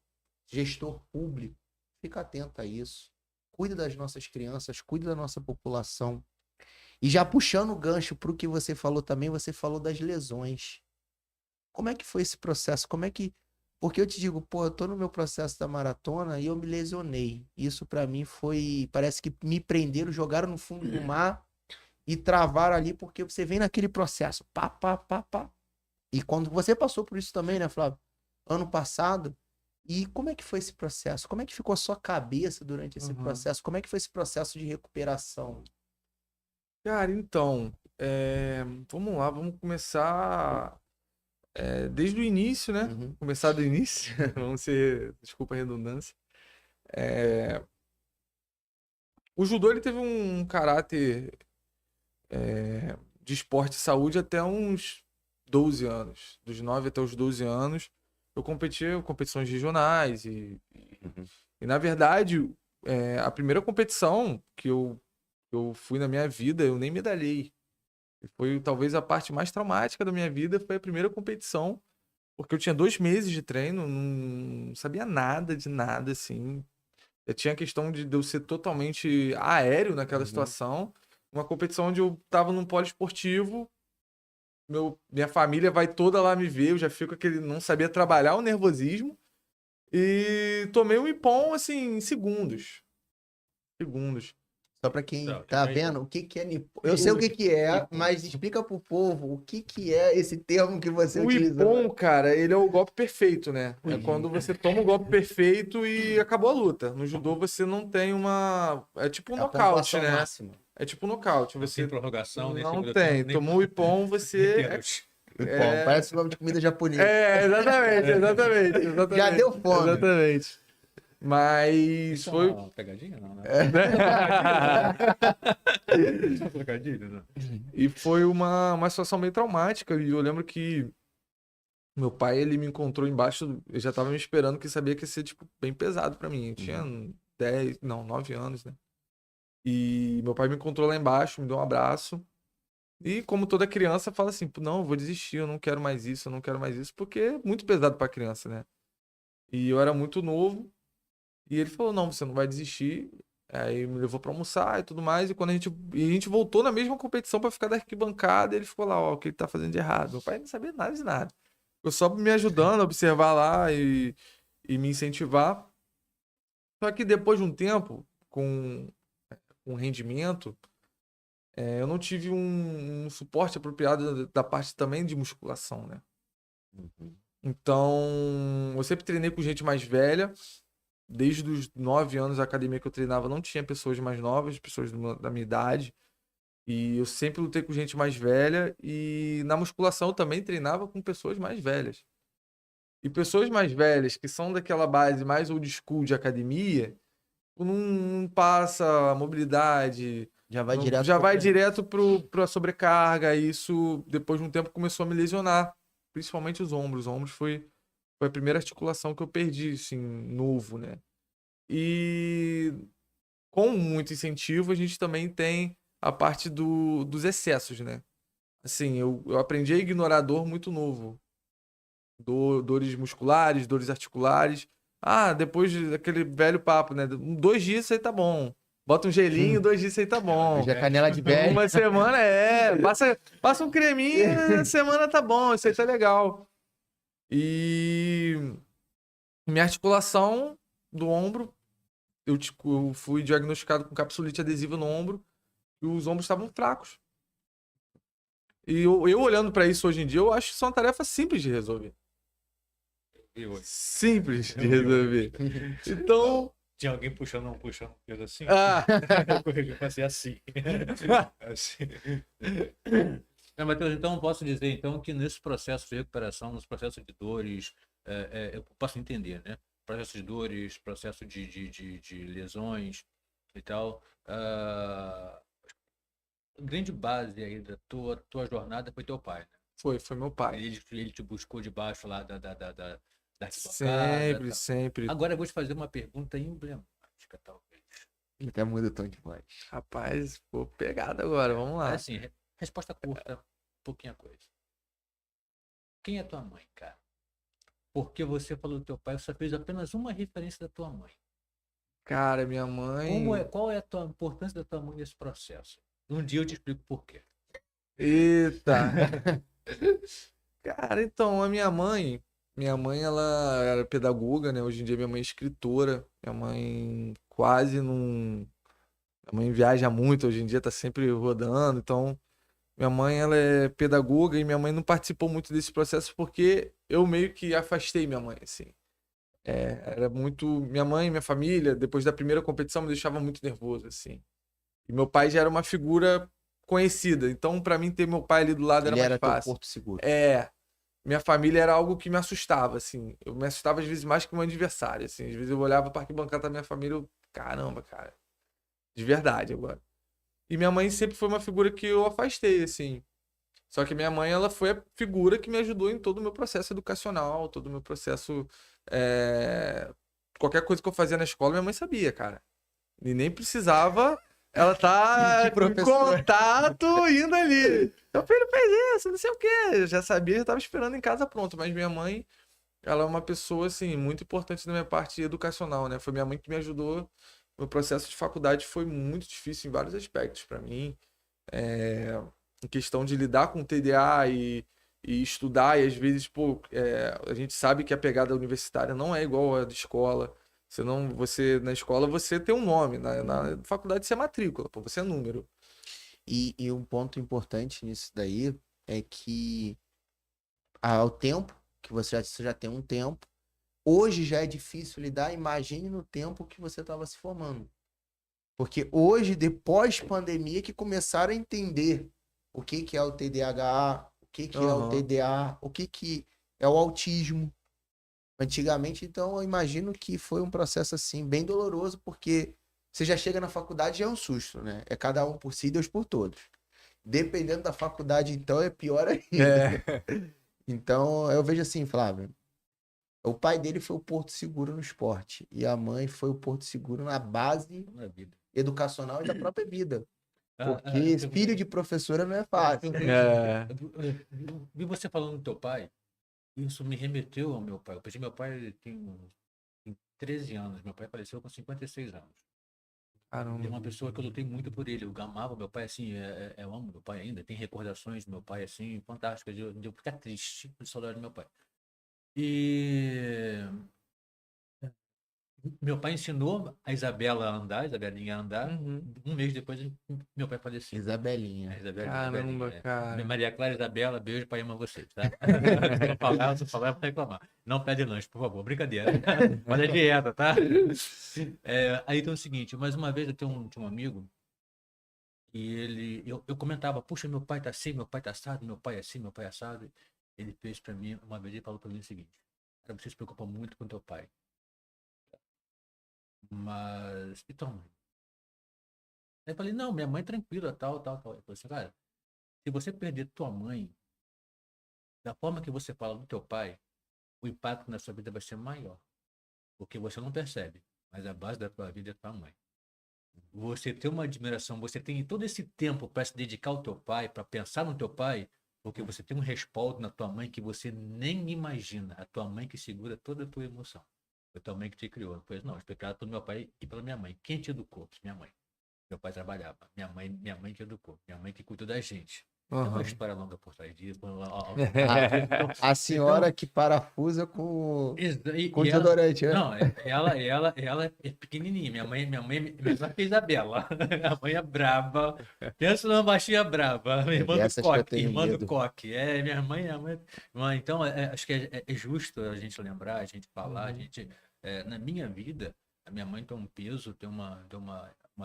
gestor público, fica atento a isso. Cuida das nossas crianças, cuida da nossa população. E já puxando o gancho para o que você falou também, você falou das lesões. Como é que foi esse processo? Porque eu te digo, pô, eu tô no meu processo da maratona e eu me lesionei. Isso pra mim parece que me prenderam, jogaram no fundo do mar e travaram ali, porque você vem naquele processo, pá, pá, pá, pá. E quando você passou por isso também, né, Flávio? Ano passado, e como é que foi esse processo? Como é que ficou a sua cabeça durante esse processo? Como é que foi esse processo de recuperação? Cara, então, vamos lá, vamos começar desde o início, né? Uhum. Começar do início, vamos ser, desculpa a redundância. O judô ele teve um caráter de esporte e saúde até uns 12 anos. Dos 9 até os 12 anos, eu competia em competições regionais e na verdade, a primeira competição que eu fui na minha vida, eu nem medalhei. E foi talvez a parte mais traumática da minha vida, foi a primeira competição, porque eu tinha 2 meses de treino, não sabia nada de nada, assim. Eu tinha a questão de eu ser totalmente aéreo naquela situação. Uma competição onde eu tava num poliesportivo, minha família vai toda lá me ver, eu já fico aquele, não sabia trabalhar o nervosismo. E tomei um ipom, assim, em segundos. Segundos. Só para quem Não, tá aí, vendo, o que que é Nippon? Eu sei o que que é, mas explica pro povo o que que é esse termo que você O utilizou. ipom, cara, ele é o golpe perfeito, né? É quando você toma o golpe perfeito e acabou a luta. No judô você não tem uma... É tipo um É a nocaute, pontuação né? máxima. É tipo um nocaute. não Você tem prorrogação, nem não segundo tem. tempo, nem Tomou o ipom, nem você... pênalti. Bom, parece nome de comida japonesa. Exatamente. Já deu fome. Exatamente. Mas Isso é foi... uma pegadinha, não, né? Isso é uma pegadinha, não. E foi uma situação meio traumática. E eu lembro que meu pai, ele me encontrou embaixo, eu já tava me esperando, que sabia que ia ser, tipo, bem pesado pra mim. Eu tinha 9 anos, né? E meu pai me encontrou lá embaixo, me deu um abraço. E como toda criança, fala assim, não, eu vou desistir, eu não quero mais isso, eu não quero mais isso, porque é muito pesado pra criança, né? E eu era muito novo, e ele falou, não, você não vai desistir. Aí me levou pra almoçar e tudo mais, e quando a gente voltou na mesma competição pra ficar da arquibancada, ele ficou lá, ó, o que ele tá fazendo de errado. Meu pai não sabia nada de nada. Eu só me ajudando a observar lá e me incentivar. Só que depois de um tempo, com rendimento, eu não tive um suporte apropriado da parte também de musculação, né? Então, eu sempre treinei com gente mais velha. Desde os 9 anos, a academia que eu treinava não tinha pessoas mais novas, pessoas da minha idade. E eu sempre lutei com gente mais velha. E na musculação eu também treinava com pessoas mais velhas. E pessoas mais velhas, que são daquela base mais old school de academia, não passa a mobilidade, Já vai direto. já vai direto pra sobrecarga. E isso, depois de um tempo, começou a me lesionar. Principalmente os ombros. Os ombros foi a primeira articulação que eu perdi, assim, novo, né? E com muito incentivo, a gente também tem a parte dos excessos, né? Assim, eu aprendi a ignorar dor muito novo. Dores musculares, dores articulares. Ah, depois daquele velho papo, né? 2 dias isso aí tá bom. Bota um gelinho, 2 dias isso aí tá bom. Já canela de velho. Uma semana passa um creminho, semana tá bom, isso aí tá legal. E minha articulação do ombro, eu fui diagnosticado com capsulite adesiva no ombro e os ombros estavam fracos. E eu olhando pra isso hoje em dia, eu acho que isso é uma tarefa simples de resolver. Simples de resolver. Então. Tinha alguém puxando coisa assim? Ah, Eu passei assim. Assim. Não, Matheus, então eu posso dizer então que nesse processo de recuperação, nos processos de dores, eu posso entender, né? Processo de dores, processo de lesões e tal. A grande base aí da tua jornada foi teu pai, né? foi meu pai. Ele te buscou debaixo lá da arquibancada. Sempre, Tal. sempre. Agora eu vou te fazer uma pergunta emblemática, talvez. Ele até muda tom de voz. Rapaz, pô, pegada agora, vamos lá. Assim, resposta curta, pouquinha coisa. Quem é tua mãe, cara? Porque você falou do teu pai, você fez apenas uma referência da tua mãe. Cara, minha mãe. Qual é a tua importância da tua mãe nesse processo? Um dia eu te explico por quê. Eita! Cara, então, a minha mãe, ela era pedagoga, né? Hoje em dia minha mãe é escritora. Minha mãe quase não. Minha mãe viaja muito, hoje em dia tá sempre rodando, então. Minha mãe, ela é pedagoga e minha mãe não participou muito desse processo porque eu meio que afastei minha mãe, assim. Era muito... Minha mãe, minha família, depois da primeira competição, me deixava muito nervoso, assim. E meu pai já era uma figura conhecida, então pra mim ter meu pai ali do lado era Ele mais era teu fácil. porto seguro. Minha família era algo que me assustava, assim. Eu me assustava às vezes mais que o meu adversário, assim. Às vezes eu olhava pra arquibancada da minha família, eu... Caramba, cara. De verdade agora. E minha mãe sempre foi uma figura que eu afastei, assim. Só que minha mãe, ela foi a figura que me ajudou em todo o meu processo educacional, todo o meu processo. Qualquer coisa que eu fazia na escola, minha mãe sabia, cara. E nem precisava ela tá Que em professor. contato indo ali. Meu filho fez isso, não sei o quê. Eu já sabia, já tava esperando em casa pronto. Mas minha mãe, ela é uma pessoa, assim, muito importante na minha parte educacional, né? Foi minha mãe que me ajudou. Meu processo de faculdade foi muito difícil em vários aspectos para mim. Em questão de lidar com TDA e estudar, e às vezes, pô, a gente sabe que a pegada universitária não é igual a de escola. Na escola você tem um nome, na faculdade você é matrícula, pô, você é número. E um ponto importante nisso daí é que ao tempo, que você já tem um tempo, hoje já é difícil lidar, imagine no tempo que você estava se formando. Porque hoje, depois pandemia, que começaram a entender o que que é o TDAH, o que que é o Aham. TDA, o que é o autismo. Antigamente, então, eu imagino que foi um processo assim bem doloroso, porque você já chega na faculdade e é um susto, né? É cada um por si, Deus por todos. Dependendo da faculdade, então, é pior ainda. É. Então, eu vejo assim, Flávio, o pai dele foi o porto seguro no esporte e a mãe foi o porto seguro na base Na vida. educacional e da própria vida. Ah, Porque filho de professora não é fácil. eu vi você falando do teu pai, isso me remeteu ao meu pai. Eu perdi meu pai ele tem 13 anos, meu pai faleceu com 56 anos. Ele é uma Caramba. pessoa que eu lutei muito por ele, eu amava meu pai assim, eu amo meu pai ainda, tem recordações do meu pai assim, fantásticas, de eu ficar triste de saudade do meu pai. E meu pai ensinou a Isabela a andar, a Isabelinha a andar. Uhum. Um mês depois, meu pai faleceu. A Isabelinha. Caramba, cara. Maria Clara e Isabela, beijo, pai ama vocês, tá? Se eu falar, eu vou reclamar. Não pede lanche, por favor. Brincadeira. Mas é dieta, tá? Aí tem o seguinte, mais uma vez eu tinha um amigo e eu comentava, puxa, meu pai tá assim, meu pai tá assado, meu pai é assim, meu pai é assado. Ele fez pra mim, uma vez ele falou pra mim o seguinte, cara, você se preocupa muito com teu pai. Mas, e tua mãe? Aí eu falei, não, minha mãe tranquila, tal, tal, tal. Ele falou assim, cara, se você perder tua mãe, da forma que você fala do teu pai, o impacto na sua vida vai ser maior. Porque você não percebe, mas a base da tua vida é tua mãe. você ter uma admiração, você tem todo esse tempo para se dedicar ao teu pai, para pensar no teu pai, porque você tem um respaldo na tua mãe que você nem imagina. A tua mãe que segura toda a tua emoção. Foi tua mãe que te criou. Pois não, eu fui criado pelo meu pai e pela minha mãe. Quem te educou? Minha mãe. Meu pai trabalhava. Minha mãe que educou. Minha mãe que cuidou da gente. Tem uma Aham. história longa por trás disso. A senhora que parafusa com E ela, desodorante, né? não, ela é pequenininha. Minha irmã é Isabela. A mãe é brava. Pensa numa baixinha brava. Minha irmã do Dessas que eu Coque. tenho Irmã do medo. Coque. É, então, acho que é justo a gente lembrar, a gente falar, a Uhum. gente. Na minha vida, a minha mãe tem um peso, tem uma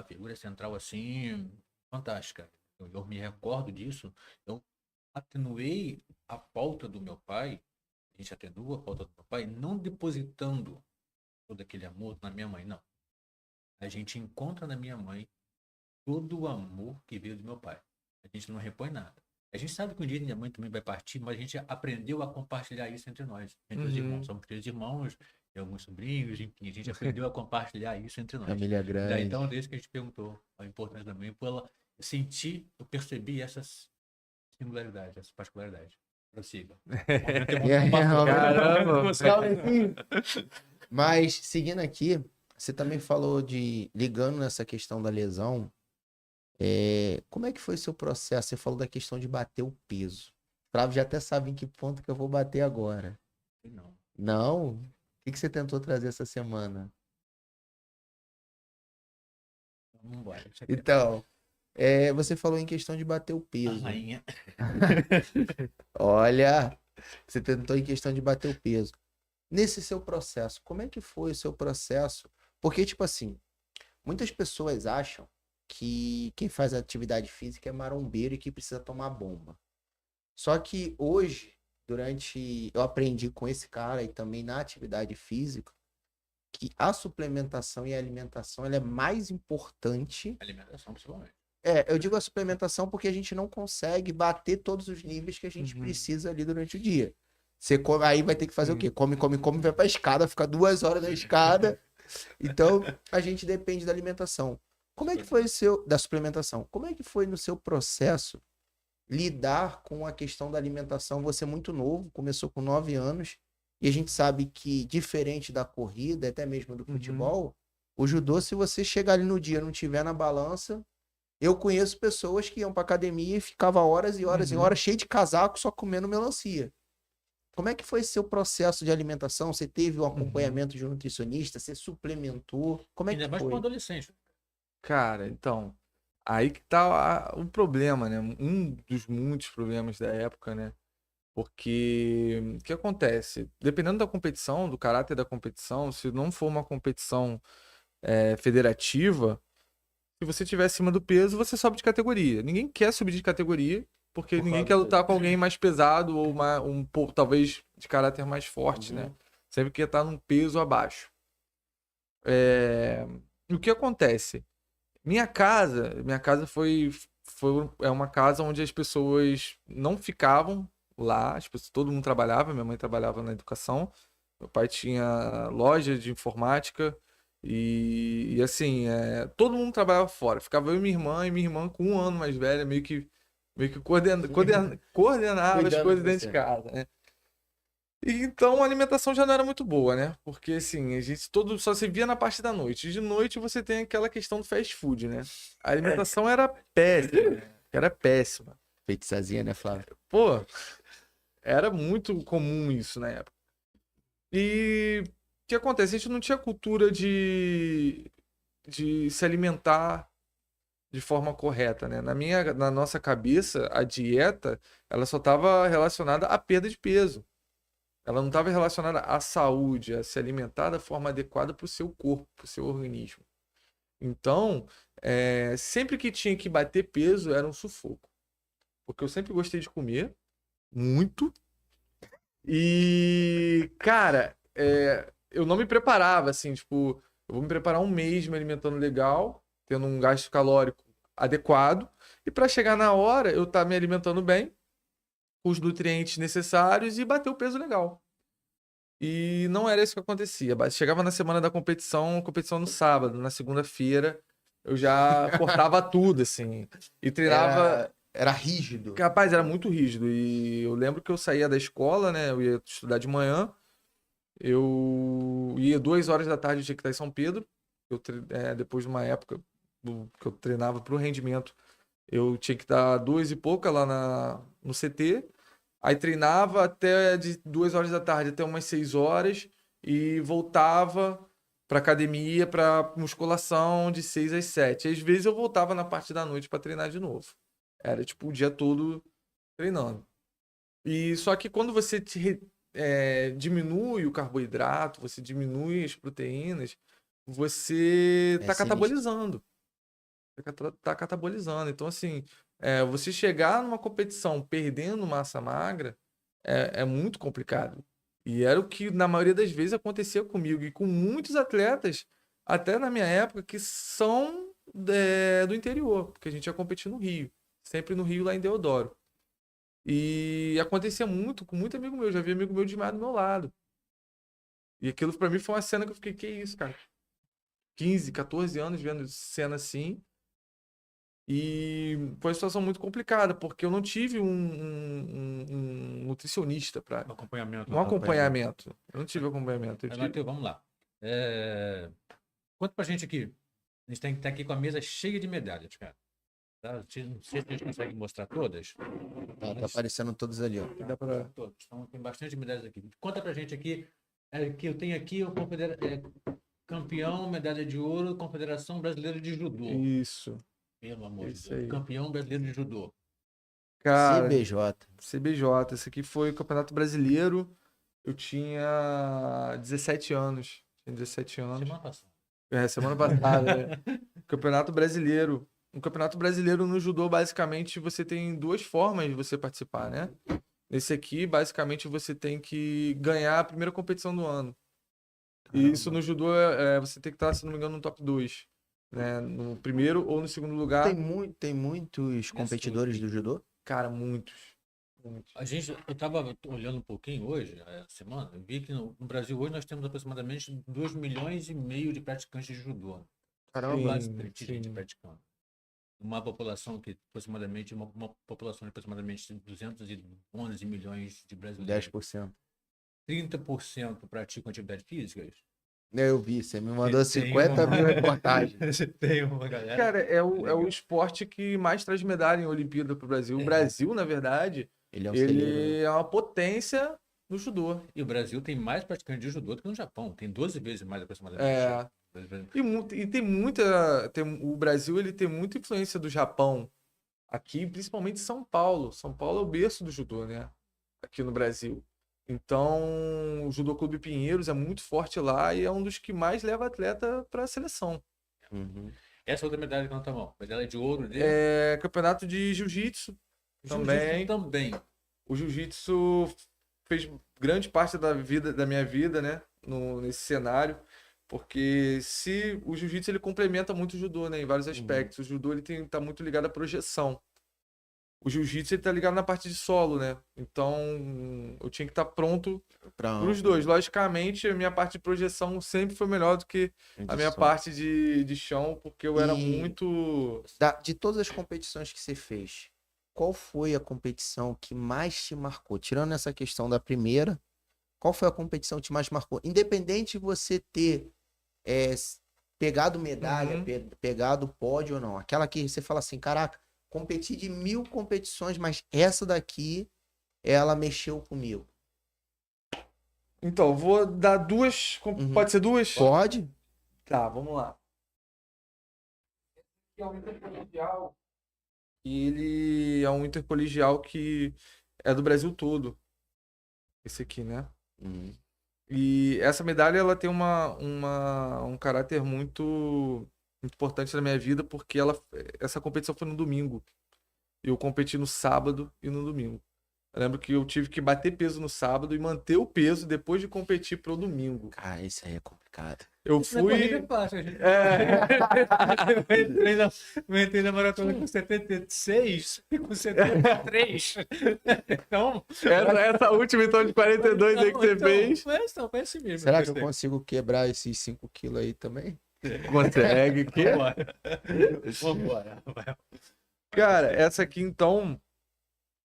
figura central assim, fantástica. Eu me recordo disso. Eu atenuei a falta do meu pai, a gente atenua a falta do meu pai, não depositando todo aquele amor na minha mãe, não. A gente encontra na minha mãe todo o amor que veio do meu pai. A gente não repõe nada. A gente sabe que um dia minha mãe também vai partir, mas a gente aprendeu a compartilhar isso entre nós, entre os irmãos. Uhum. Somos 3 irmãos, e alguns sobrinhos, enfim, a gente aprendeu a compartilhar isso entre nós. Família Daí, grande. então, desde que a gente perguntou a importância da mãe, por ela sentir, eu percebi essas singularidades, essa particularidade. Prossiga. E aí, Caramba. Mas, seguindo aqui, você também falou ligando nessa questão da lesão, como é que foi o seu processo? Você falou da questão de bater o peso. O Flávio já até sabe em que ponto que eu vou bater agora. Não. Não? O que você tentou trazer essa semana? Vamos embora. Deixa quieto. Então, você falou em questão de bater o A peso. rainha. Olha, você tentou em questão de bater o peso. Nesse seu processo, como é que foi o seu processo? Porque, tipo assim, muitas pessoas acham que quem faz atividade física é marombeiro e que precisa tomar bomba. Só que hoje, eu aprendi com esse cara e também na atividade física, que a suplementação e a alimentação ela é mais importante. Alimentação, principalmente. Eu digo a suplementação porque a gente não consegue bater todos os níveis que a gente Uhum. precisa ali durante o dia. Você come, aí vai ter que fazer o Sim. quê? Come, vai pra escada, fica 2 horas na escada. Então, a gente depende da alimentação. Como é que foi da suplementação? Como é que foi no seu processo lidar com a questão da alimentação? Você é muito novo, começou com 9 anos, e a gente sabe que, diferente da corrida, até mesmo do futebol, o judô, se você chegar ali no dia e não tiver na balança, eu conheço pessoas que iam pra academia e ficava horas e horas e horas cheio de casaco só comendo melancia. Como é que foi seu processo de alimentação? Você teve um acompanhamento de um nutricionista? Você suplementou? Como é Ainda que mais para um foi? adolescente. Cara, então, aí que tá o problema, né? Um dos muitos problemas da época, né? Porque o que acontece? Dependendo da competição, do caráter da competição, se não for uma competição federativa, se você estiver acima do peso, você sobe de categoria. Ninguém quer subir de categoria, porque ninguém quer lutar com alguém mais pesado ou um pouco, talvez, de caráter mais forte, né? Sempre quer estar num peso abaixo. E o que acontece? Minha casa é uma casa onde as pessoas não ficavam lá, todo mundo trabalhava, minha mãe trabalhava na educação, meu pai tinha loja de informática e assim, todo mundo trabalhava fora. Ficava eu e minha irmã com 1 ano mais velha, meio que coordenava as coisas dentro de casa, né? E então a alimentação já não era muito boa, né? Porque assim, a gente só se via na parte da noite. De noite você tem aquela questão do fast food, né? A alimentação era péssima. Era péssima. Feitiçazinha, né, Flávio? Pô, era muito comum isso na época. E o que acontece? A gente não tinha cultura de se alimentar de forma correta, né? Na nossa cabeça, a dieta, ela só estava relacionada à perda de peso. Ela não estava relacionada à saúde, a se alimentar da forma adequada para o seu corpo, para o seu organismo. Então, sempre que tinha que bater peso, era um sufoco. Porque eu sempre gostei de comer, muito. E, cara, eu não me preparava, assim, tipo, eu vou me preparar 1 mês me alimentando legal, tendo um gasto calórico adequado, e para chegar na hora, eu estar me alimentando bem, os nutrientes necessários e bater o peso legal. E não era isso que acontecia. Chegava na semana da competição no sábado, na segunda-feira, eu já cortava tudo, assim. E treinava... Era rígido. Rapaz, era muito rígido. E eu lembro que eu saía da escola, né? Eu ia estudar de manhã. Eu ia 2 horas da tarde, eu tinha que estar em São Pedro. Depois de uma época que eu treinava para o rendimento, eu tinha que estar 2 e pouca lá no CT. Aí treinava até de 2 horas da tarde até umas 6 horas e voltava para academia, para musculação de 6 às 7. Às vezes eu voltava na parte da noite para treinar de novo. Era tipo o dia todo treinando. E só que quando você diminui o carboidrato, você diminui as proteínas, você tá catabolizando. Tá catabolizando. Então, assim, você chegar numa competição perdendo massa magra é muito complicado. E era o que, na maioria das vezes, acontecia comigo e com muitos atletas, até na minha época, que são do interior, porque a gente ia competir no Rio. Sempre no Rio, lá em Deodoro. E acontecia muito com muito amigo meu. Já vi amigo meu desmaiado do meu lado. E aquilo pra mim foi uma cena que eu fiquei, que isso, cara? 15, 14 anos vendo cena assim. E foi uma situação muito complicada, porque eu não tive um nutricionista para acompanhamento. Um acompanhamento. Eu não tive acompanhamento. Matheus, vamos lá. Conta pra gente aqui. A gente tem que estar aqui com a mesa cheia de medalhas, cara. Tá? Não sei se a gente consegue mostrar todas. Tá aparecendo todas ali, ó. Dá pra... Então, tem bastante medalhas aqui. Conta pra gente aqui, que eu tenho aqui o campeão, medalha de ouro, Confederação Brasileira de Judô. Isso. Pelo amor de Isso Deus. aí. Campeão brasileiro de judô. Cara, CBJ. Esse aqui foi o Campeonato Brasileiro. Eu tinha 17 anos. Tinha 17 anos. Semana passada. Semana passada. Campeonato Brasileiro. No Campeonato Brasileiro no judô, basicamente, você tem 2 formas de você participar, né? Nesse aqui, basicamente, você tem que ganhar a primeira competição do ano. E isso no judô, você tem que estar, se não me engano, no top 2. Né? No primeiro ou no segundo lugar. Tem muitos competidores do judô? Cara, muitos. Eu estava olhando um pouquinho hoje, essa semana, eu vi que no Brasil hoje nós temos aproximadamente 2,5 milhões de praticantes de judô. Caramba, bastante gente praticando. Uma população que aproximadamente, uma população de aproximadamente 211 milhões de brasileiros. 10%. 30% praticam atividades físicas. Eu vi, você me mandou 50 mil reportagens. Você tem uma galera. Cara, é o esporte que mais traz medalha em Olimpíada pro Brasil. O Brasil, na verdade, ele é uma potência no judô. E o Brasil tem mais praticantes de judô do que no Japão. Tem 12 vezes mais aproximadamente. E tem muita... o Brasil ele tem muita influência do Japão. Aqui, principalmente São Paulo. São Paulo é o berço do judô, né? Aqui no Brasil. Então, o Judô Clube Pinheiros é muito forte lá e é um dos que mais leva atleta para a seleção. Uhum. Essa outra medalha que não tá bom. Medalha de ouro dele? Campeonato de Jiu-Jitsu também. O Jiu-Jitsu fez grande parte da minha vida, né? Nesse cenário. Porque o Jiu-Jitsu ele complementa muito o Judô, né? Em vários aspectos. O Judô ele tá muito ligado à projeção. O Jiu-Jitsu ele tá ligado na parte de solo, né? Então, eu tinha que estar pronto para os dois. Logicamente, a minha parte de projeção sempre foi melhor do que a minha parte de chão, porque eu era muito... De todas as competições que você fez, qual foi a competição que mais te marcou? Tirando essa questão da primeira, qual foi a competição que te mais marcou? Independente de você ter pegado medalha, pegado pódio ou não. Aquela que você fala assim, caraca, competi de 1000 competições, mas essa daqui, ela mexeu comigo. Então, vou dar 2. Pode ser 2? Pode. Tá, vamos lá. Esse é um intercolegial. E ele é um intercolegial que é do Brasil todo. Esse aqui, né? E essa medalha, ela tem um caráter muito importante na minha vida, porque essa competição foi no domingo. Eu competi no sábado e no domingo. Eu lembro que eu tive que bater peso no sábado e manter o peso depois de competir pro domingo. Cara, isso aí é complicado. Eu fui... É fácil, gente. Eu entrei na maratona com 76 e com 73. Então... Essa última, então, de 42 aí que você fez. Foi assim mesmo. Será que eu consigo quebrar esses 5 quilos aí também? Consegue. Que? Vambora. Cara, essa aqui então,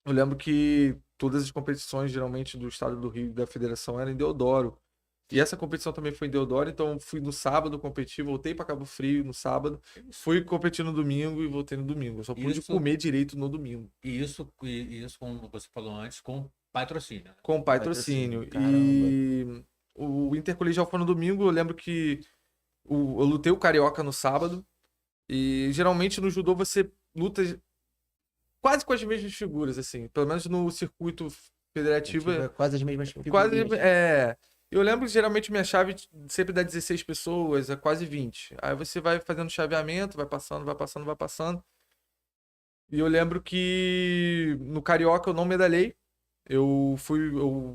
eu lembro que todas as competições, geralmente, do estado do Rio e da federação eram em Deodoro. E essa competição também foi em Deodoro, então fui no sábado competir, voltei para Cabo Frio no sábado, fui competir no domingo e voltei no domingo. Eu só pude Isso- comer direito no domingo. E isso, como você falou antes, com patrocínio. Né? Com patrocínio. Caramba. E o intercolegial foi no domingo, eu lembro que eu lutei o Carioca no sábado. E geralmente no judô você luta quase com as mesmas figuras, assim. Pelo menos no circuito federativo. Tipo, é quase as mesmas Quase, figurinhas. eu lembro que geralmente minha chave sempre dá 16 pessoas, é quase 20. Aí você vai fazendo chaveamento, vai passando, vai passando, vai passando. E eu lembro que no Carioca eu não medalhei. Eu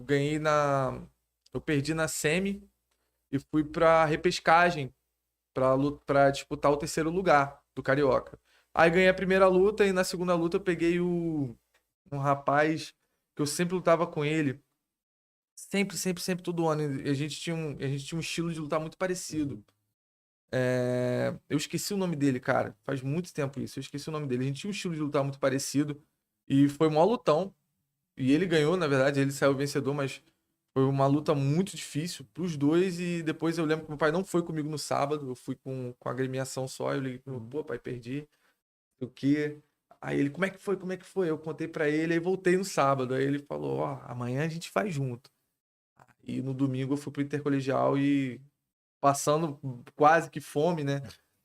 ganhei eu perdi na semi e fui pra repescagem pra disputar o terceiro lugar do Carioca. Aí ganhei a primeira luta e na segunda luta eu peguei um rapaz que eu sempre lutava com ele. Sempre, sempre, sempre, todo ano. E a gente tinha um estilo de lutar muito parecido. Eu esqueci o nome dele, cara. Faz muito tempo isso. Eu esqueci o nome dele. A gente tinha um estilo de lutar muito parecido. E foi um maior lutão. E ele ganhou, na verdade. Ele saiu vencedor, mas foi uma luta muito difícil pros dois. E depois eu lembro que meu pai não foi comigo no sábado. Eu fui com a agremiação só. Eu liguei pro meu, pô, pai, perdi. O quê? Aí ele, como é que foi? Como é que foi? Eu contei pra ele, aí voltei no sábado. Aí ele falou, ó, amanhã a gente faz junto. E no domingo eu fui pro intercolegial e passando quase que fome, né?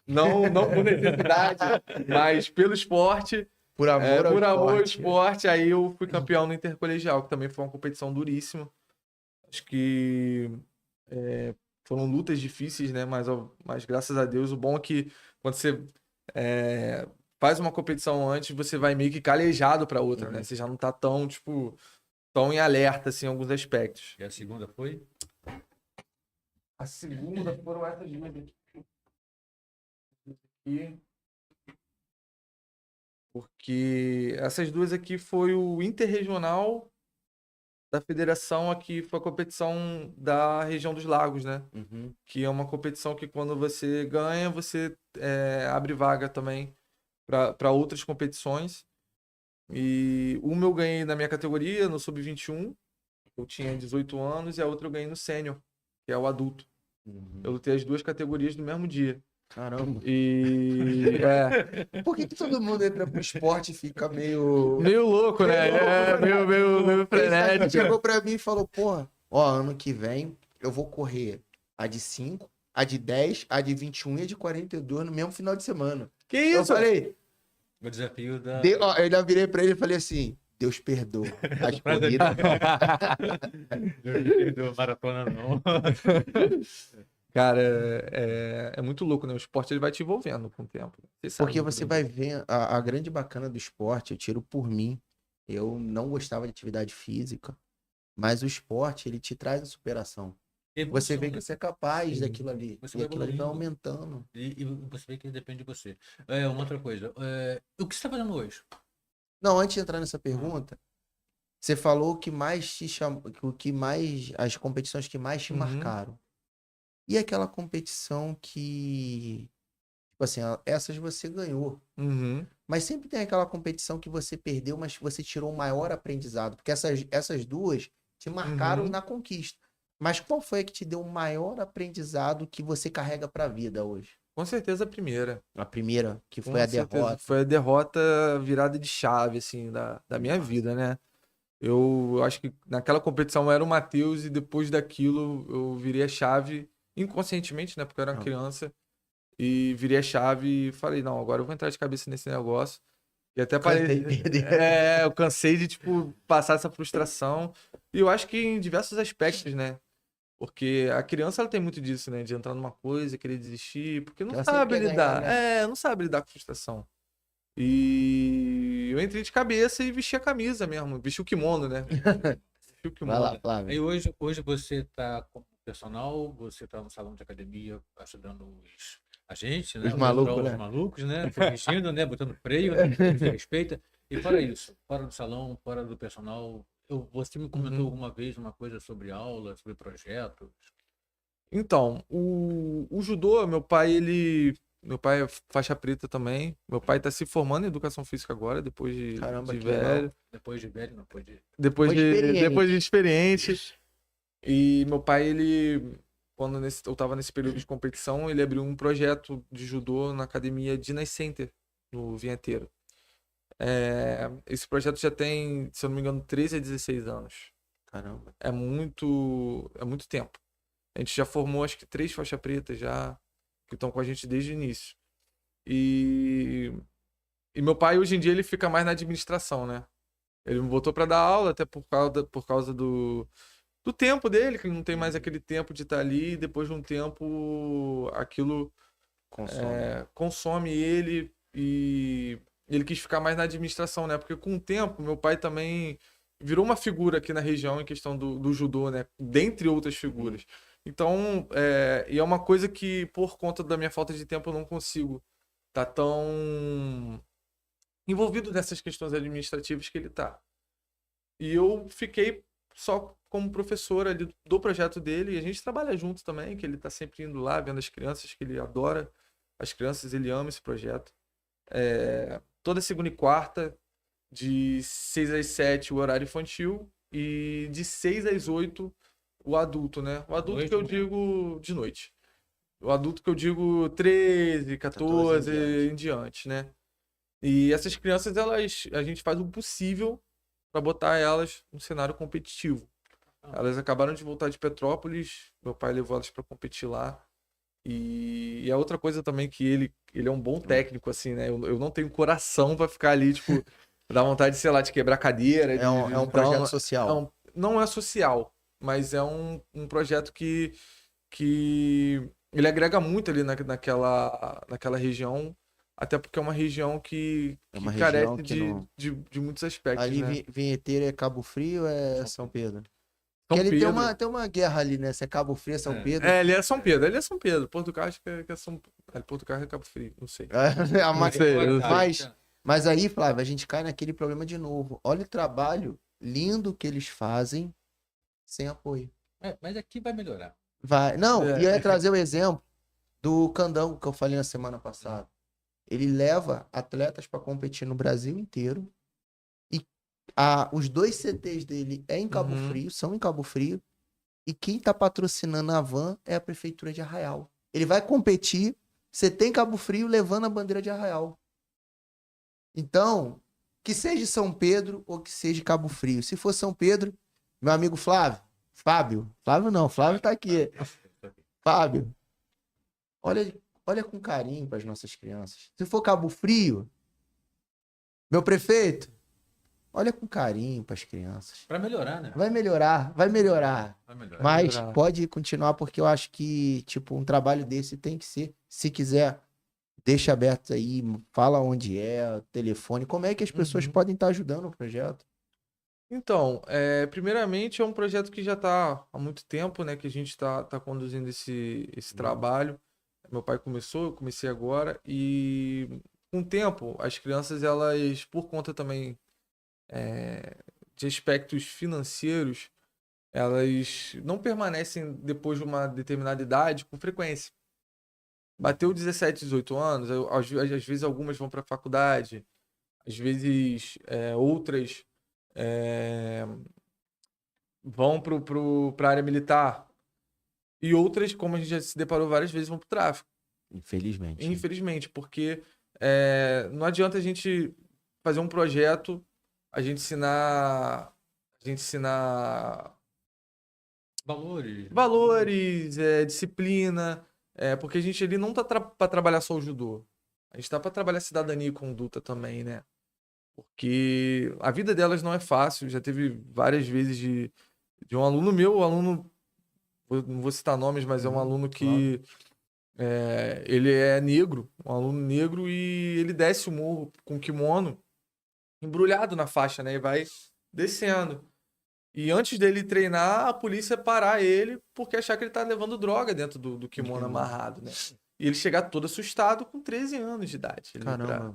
Não por necessidade, mas pelo esporte, Por amor ao por amor ao esporte. esporte, aí eu fui campeão no intercolegial, que também foi uma competição duríssima. Acho que foram lutas difíceis, né? Mas graças a Deus, o bom é que quando você faz uma competição antes, você vai meio que calejado pra outra, né? Você já não tá tão, tipo, tão em alerta, assim, em alguns aspectos. E a segunda foi? A segunda foram essas duas aqui. Porque essas duas aqui foi o Interregional da federação aqui, foi a competição da região dos lagos, né? Uhum. Que é uma competição que quando você ganha, você abre vaga também para outras competições. E uma eu ganhei na minha categoria, no Sub-21, eu tinha 18 anos, e a outra eu ganhei no Sênior, que é o adulto. Uhum. Eu lutei as duas categorias no mesmo dia. Caramba. E Por que todo mundo entra pro esporte e fica meio. meio louco, né? Meio Ele frenético. chegou pra mim e falou, pô, ó, ano que vem eu vou correr a de 5, a de 10, a de 21 e a de 42 no mesmo final de semana. Que Eu isso? falei, O desafio da. ó, eu já virei pra ele e falei assim, Deus perdoa as corridas. Do maratona, não. Cara, é muito louco, né? O esporte ele vai te envolvendo com o tempo. Você sabe Porque muito você bem vai ver a grande bacana do esporte, eu tiro por mim. Eu não gostava de atividade física, mas o esporte, ele te traz a superação. Você vê que você é capaz Sim. daquilo ali. Você E vai aquilo ali vai evoluindo. aumentando. E você vê que depende de você. Uma outra coisa. O que você está fazendo hoje? Não, antes de entrar nessa pergunta, você falou que mais te chamou, o que mais, as competições que mais te Uhum. marcaram. E aquela competição que, tipo assim, essas você ganhou. Uhum. Mas sempre tem aquela competição que você perdeu, mas você tirou o maior aprendizado. Porque essas duas te marcaram Uhum. na conquista. Mas qual foi a que te deu o maior aprendizado que você carrega pra vida hoje? Com certeza a primeira. A primeira, que Com foi a certeza. derrota. Foi a derrota virada de chave, assim, da minha vida, né? Eu acho que naquela competição eu era o Matheus e depois daquilo eu virei a chave inconscientemente, né? Porque eu era uma Ah. criança. E virei a chave e falei, não, agora eu vou entrar de cabeça nesse negócio. E até Cansei de perder. eu cansei de, tipo, passar essa frustração. E eu acho que em diversos aspectos, né? Porque a criança, ela tem muito disso, né? De entrar numa coisa, querer desistir, porque não Ela sabe sempre quer lidar. ganhar, né? Não sabe lidar com frustração. E eu entrei de cabeça e vesti a camisa mesmo. Vesti o kimono, né? Vesti o Vai lá, kimono. Flávio. Aí hoje você está como personal, você está no salão de academia ajudando a gente, né? Os malucos, Os né? malucos, né? Corrigindo, né? Botando freio, né? Você respeita. E fora isso, fora do salão, fora do personal, você me comentou Uhum. alguma vez uma coisa sobre aula, sobre projetos. Então, o judô, meu pai é faixa preta também. Meu pai tá se formando em educação física agora, depois Caramba, de que legal. velho. Depois de velho, não pode. Depois Experiente. depois de experiente. E meu pai, ele, quando eu tava nesse período de competição, ele abriu um projeto de judô na academia Dinas Center, no Vinheteiro. Esse projeto já tem, se eu não me engano, 13 a 16 anos. Caramba. É muito tempo. A gente já formou, acho que 3 faixas pretas já, que estão com a gente desde o início. E meu pai, hoje em dia, ele fica mais na administração, né? Ele me botou pra dar aula, até por causa do tempo dele, que ele não tem mais aquele tempo de estar ali, e depois de um tempo aquilo consome ele, e ele quis ficar mais na administração, né? Porque com o tempo, meu pai também virou uma figura aqui na região em questão do judô, né? Dentre outras figuras. Então, e é uma coisa que, por conta da minha falta de tempo, eu não consigo estar tão envolvido nessas questões administrativas que ele tá. E eu fiquei só como professor ali do projeto dele, e a gente trabalha junto também, que ele tá sempre indo lá, vendo as crianças, que ele adora as crianças, ele ama esse projeto. Toda segunda e quarta, de 6 às 7 o horário infantil, e de 6 às 8 o adulto, né? O adulto Noite, que eu né? digo de noite. O adulto que eu digo 13, 14 14 em diante, né? E essas crianças, a gente faz o possível para botar elas no cenário competitivo. Elas acabaram de voltar de Petrópolis, meu pai levou elas para competir lá. E a outra coisa também que ele é um bom técnico, assim, né? Eu não tenho coração para ficar ali, tipo, dá vontade, sei lá, de quebrar cadeira. É um Então, projeto social. não é social, mas é um projeto que ele agrega muito ali naquela região, até porque é uma região que É uma região carece que não. de muitos aspectos, Ali, né? Vinheteiro é Cabo Frio ou é São Pedro? Porque São ali Pedro. tem uma guerra ali, né? Se é Cabo Frio, é São Pedro. Ele é São Pedro. Ele é São Pedro. Porto Carlos que é São... Porto Carlos é Cabo Frio, não sei. Mas, sei, eu mas, mas aí, Flávio, a gente cai naquele problema de novo. Olha o trabalho lindo que eles fazem sem apoio. Mas aqui vai melhorar. Vai. Não, É. e eu ia trazer o exemplo do Candango que eu falei na semana passada. Ele leva atletas para competir no Brasil inteiro. E os 2 CTs dele é em Cabo Frio, são em Cabo Frio. E quem tá patrocinando a van é a Prefeitura de Arraial. Ele vai competir, CT em Cabo Frio, levando a bandeira de Arraial. Então, que seja São Pedro ou que seja Cabo Frio. Se for São Pedro, meu amigo Fábio tá aqui. Fábio, olha com carinho para as nossas crianças. Se for Cabo Frio, meu prefeito, olha com carinho para as crianças. Para melhorar, né? Vai melhorar. Vai melhorar. Mas melhorar. pode continuar, porque eu acho que, tipo, um trabalho desse tem que ser. Se quiser, deixa aberto aí, fala onde é, telefone, como é que as pessoas podem estar ajudando o projeto. Então, primeiramente é um projeto que já está há muito tempo, né? Que a gente tá conduzindo esse trabalho. Meu pai começou, eu comecei agora. E com o tempo, as crianças, elas, por conta também de aspectos financeiros, elas não permanecem depois de uma determinada idade com frequência. Bateu 17, 18 anos, às vezes algumas vão para a faculdade, às vezes outras vão para a área militar, e outras, como a gente já se deparou várias vezes, vão para o tráfico. Infelizmente. Infelizmente, porque não adianta a gente fazer um projeto, a gente ensinar valores, disciplina, porque a gente ali não tá para trabalhar só o judô. A gente tá para trabalhar cidadania e conduta também, né? Porque a vida delas não é fácil. Já teve várias vezes de um aluno meu, não vou citar nomes, mas é um aluno que ele é negro, um aluno negro, e ele desce o morro com kimono embrulhado na faixa, né? E vai descendo. E antes dele treinar, a polícia parar ele porque achar que ele tá levando droga dentro do kimono amarrado, né? E ele chegar todo assustado com 13 anos de idade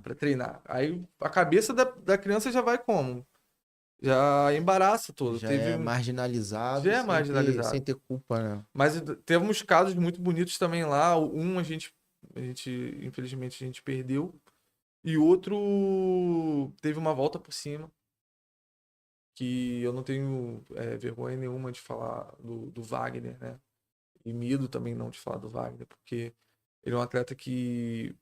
pra treinar. Aí a cabeça da criança já vai como? já embaraça todo. Já Teve é marginalizado, Já é sem marginalizado. sem ter culpa, né? Mas temos casos muito bonitos também lá. Um infelizmente, a gente perdeu. E outro teve uma volta por cima. Que eu não tenho vergonha nenhuma de falar do Wagner, né? E medo também não de falar do Wagner, porque ele é um atleta que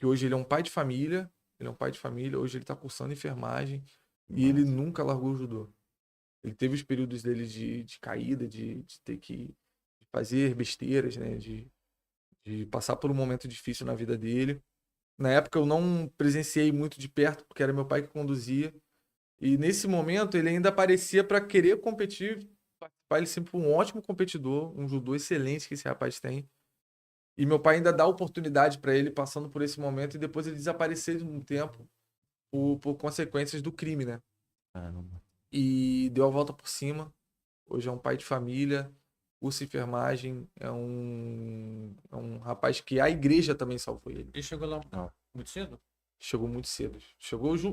hoje ele é um pai de família. Ele é um pai de família, hoje ele tá cursando enfermagem. E ele nunca largou o judô. Ele teve os períodos dele de caída, de ter que fazer besteiras, né? De passar por um momento difícil na vida dele. Na época eu não presenciei muito de perto, porque era meu pai que conduzia. E nesse momento ele ainda aparecia para querer competir. Participar. Ele sempre foi um ótimo competidor, um judô excelente que esse rapaz tem. E meu pai ainda dá oportunidade para ele passando por esse momento e depois ele desaparecer de um tempo por consequências do crime, né? Caramba. E deu a volta por cima. Hoje é um pai de família, cursa enfermagem, é um rapaz que a igreja também salvou ele. Ele chegou lá Não. muito cedo? Chegou muito cedo.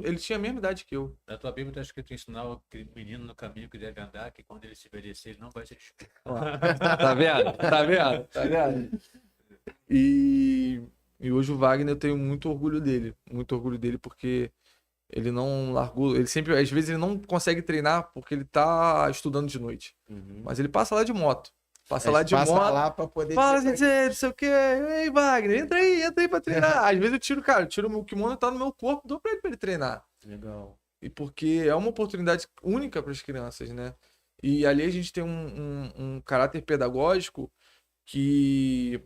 Ele tinha a mesma idade que eu. Na tua Bíblia está escrito ensinar o menino no caminho que deve andar, que quando ele se envelhecer, ele não vai ser desculpa. Tá vendo? Tá vendo? Tá vendo? E hoje o Wagner eu tenho muito orgulho dele porque ele não largou, ele sempre, às vezes ele não consegue treinar porque ele tá estudando de noite, mas ele passa lá de moto, passa lá de Passa moto, lá pra poder fala, dizer gente, não sei o que, ei Wagner, entra aí pra treinar. Às vezes eu tiro o meu kimono, tá no meu corpo, dou pra ele treinar. Legal. E porque é uma oportunidade única para as crianças, né? E ali a gente tem um caráter pedagógico que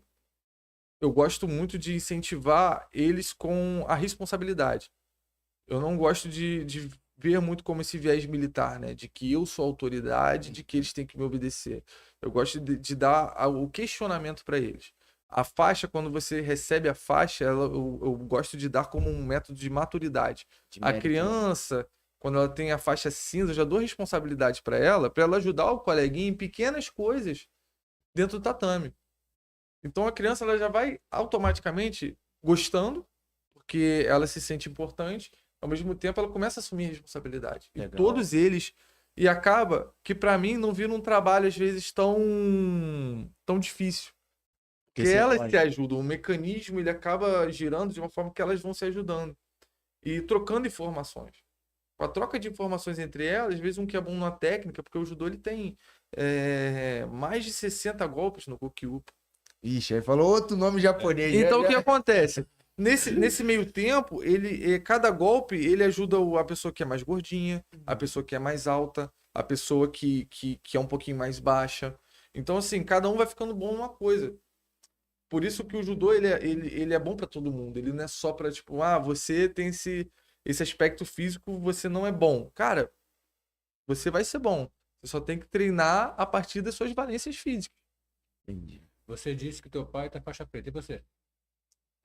eu gosto muito de incentivar eles com a responsabilidade. Eu não gosto de ver muito como esse viés militar, né? De que eu sou autoridade, de que eles têm que me obedecer. Eu gosto de dar o questionamento para eles. A faixa, quando você recebe a faixa, eu gosto de dar como um método de maturidade. De A mérito. criança, quando ela tem a faixa cinza, eu já dou responsabilidade para ela ajudar o coleguinha em pequenas coisas dentro do tatame. Então a criança ela já vai automaticamente gostando, porque ela se sente importante, ao mesmo tempo ela começa a assumir responsabilidade. E Legal. todos eles, e acaba que para mim não vira um trabalho às vezes tão difícil. Porque você elas pode. se ajudam, o mecanismo ele acaba girando de uma forma que elas vão se ajudando e trocando informações. Com a troca de informações entre elas, às vezes um que é bom na técnica, porque o judô ele tem mais de 60 golpes no Gokyupa. Ixi, aí falou outro nome japonês. Então o já- que acontece? Nesse meio tempo, cada golpe ele ajuda a pessoa que é mais gordinha, a pessoa que é mais alta, a pessoa que é um pouquinho mais baixa. Então, assim, cada um vai ficando bom numa coisa. Por isso que o judô ele é bom pra todo mundo. Ele não é só pra, tipo, você tem esse aspecto físico, você não é bom. Cara, você vai ser bom. Você só tem que treinar a partir das suas valências físicas. Entendi. Você disse que teu pai tá faixa preta. E você?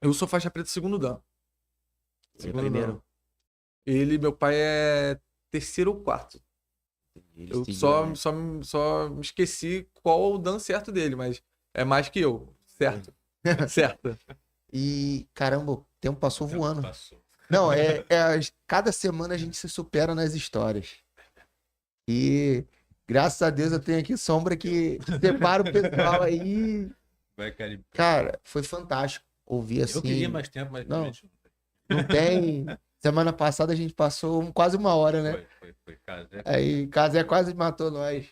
Eu sou faixa preta segundo dan. Ele é primeiro. Meu pai é terceiro ou quarto. Ele Eu seguiu, né? só me esqueci qual o dan certo dele, mas é mais que eu. Certo. Certo. E, caramba, o tempo passou voando. Passou. Não, cada semana a gente se supera nas histórias. E graças a Deus eu tenho aqui Sombra que separa o pessoal aí. Vai, cara. Cara, foi fantástico ouvir assim. Eu queria mais tempo, mas Não. realmente Não tem. Semana passada a gente passou quase uma hora, né? foi casa. Aí Casé quase matou nós.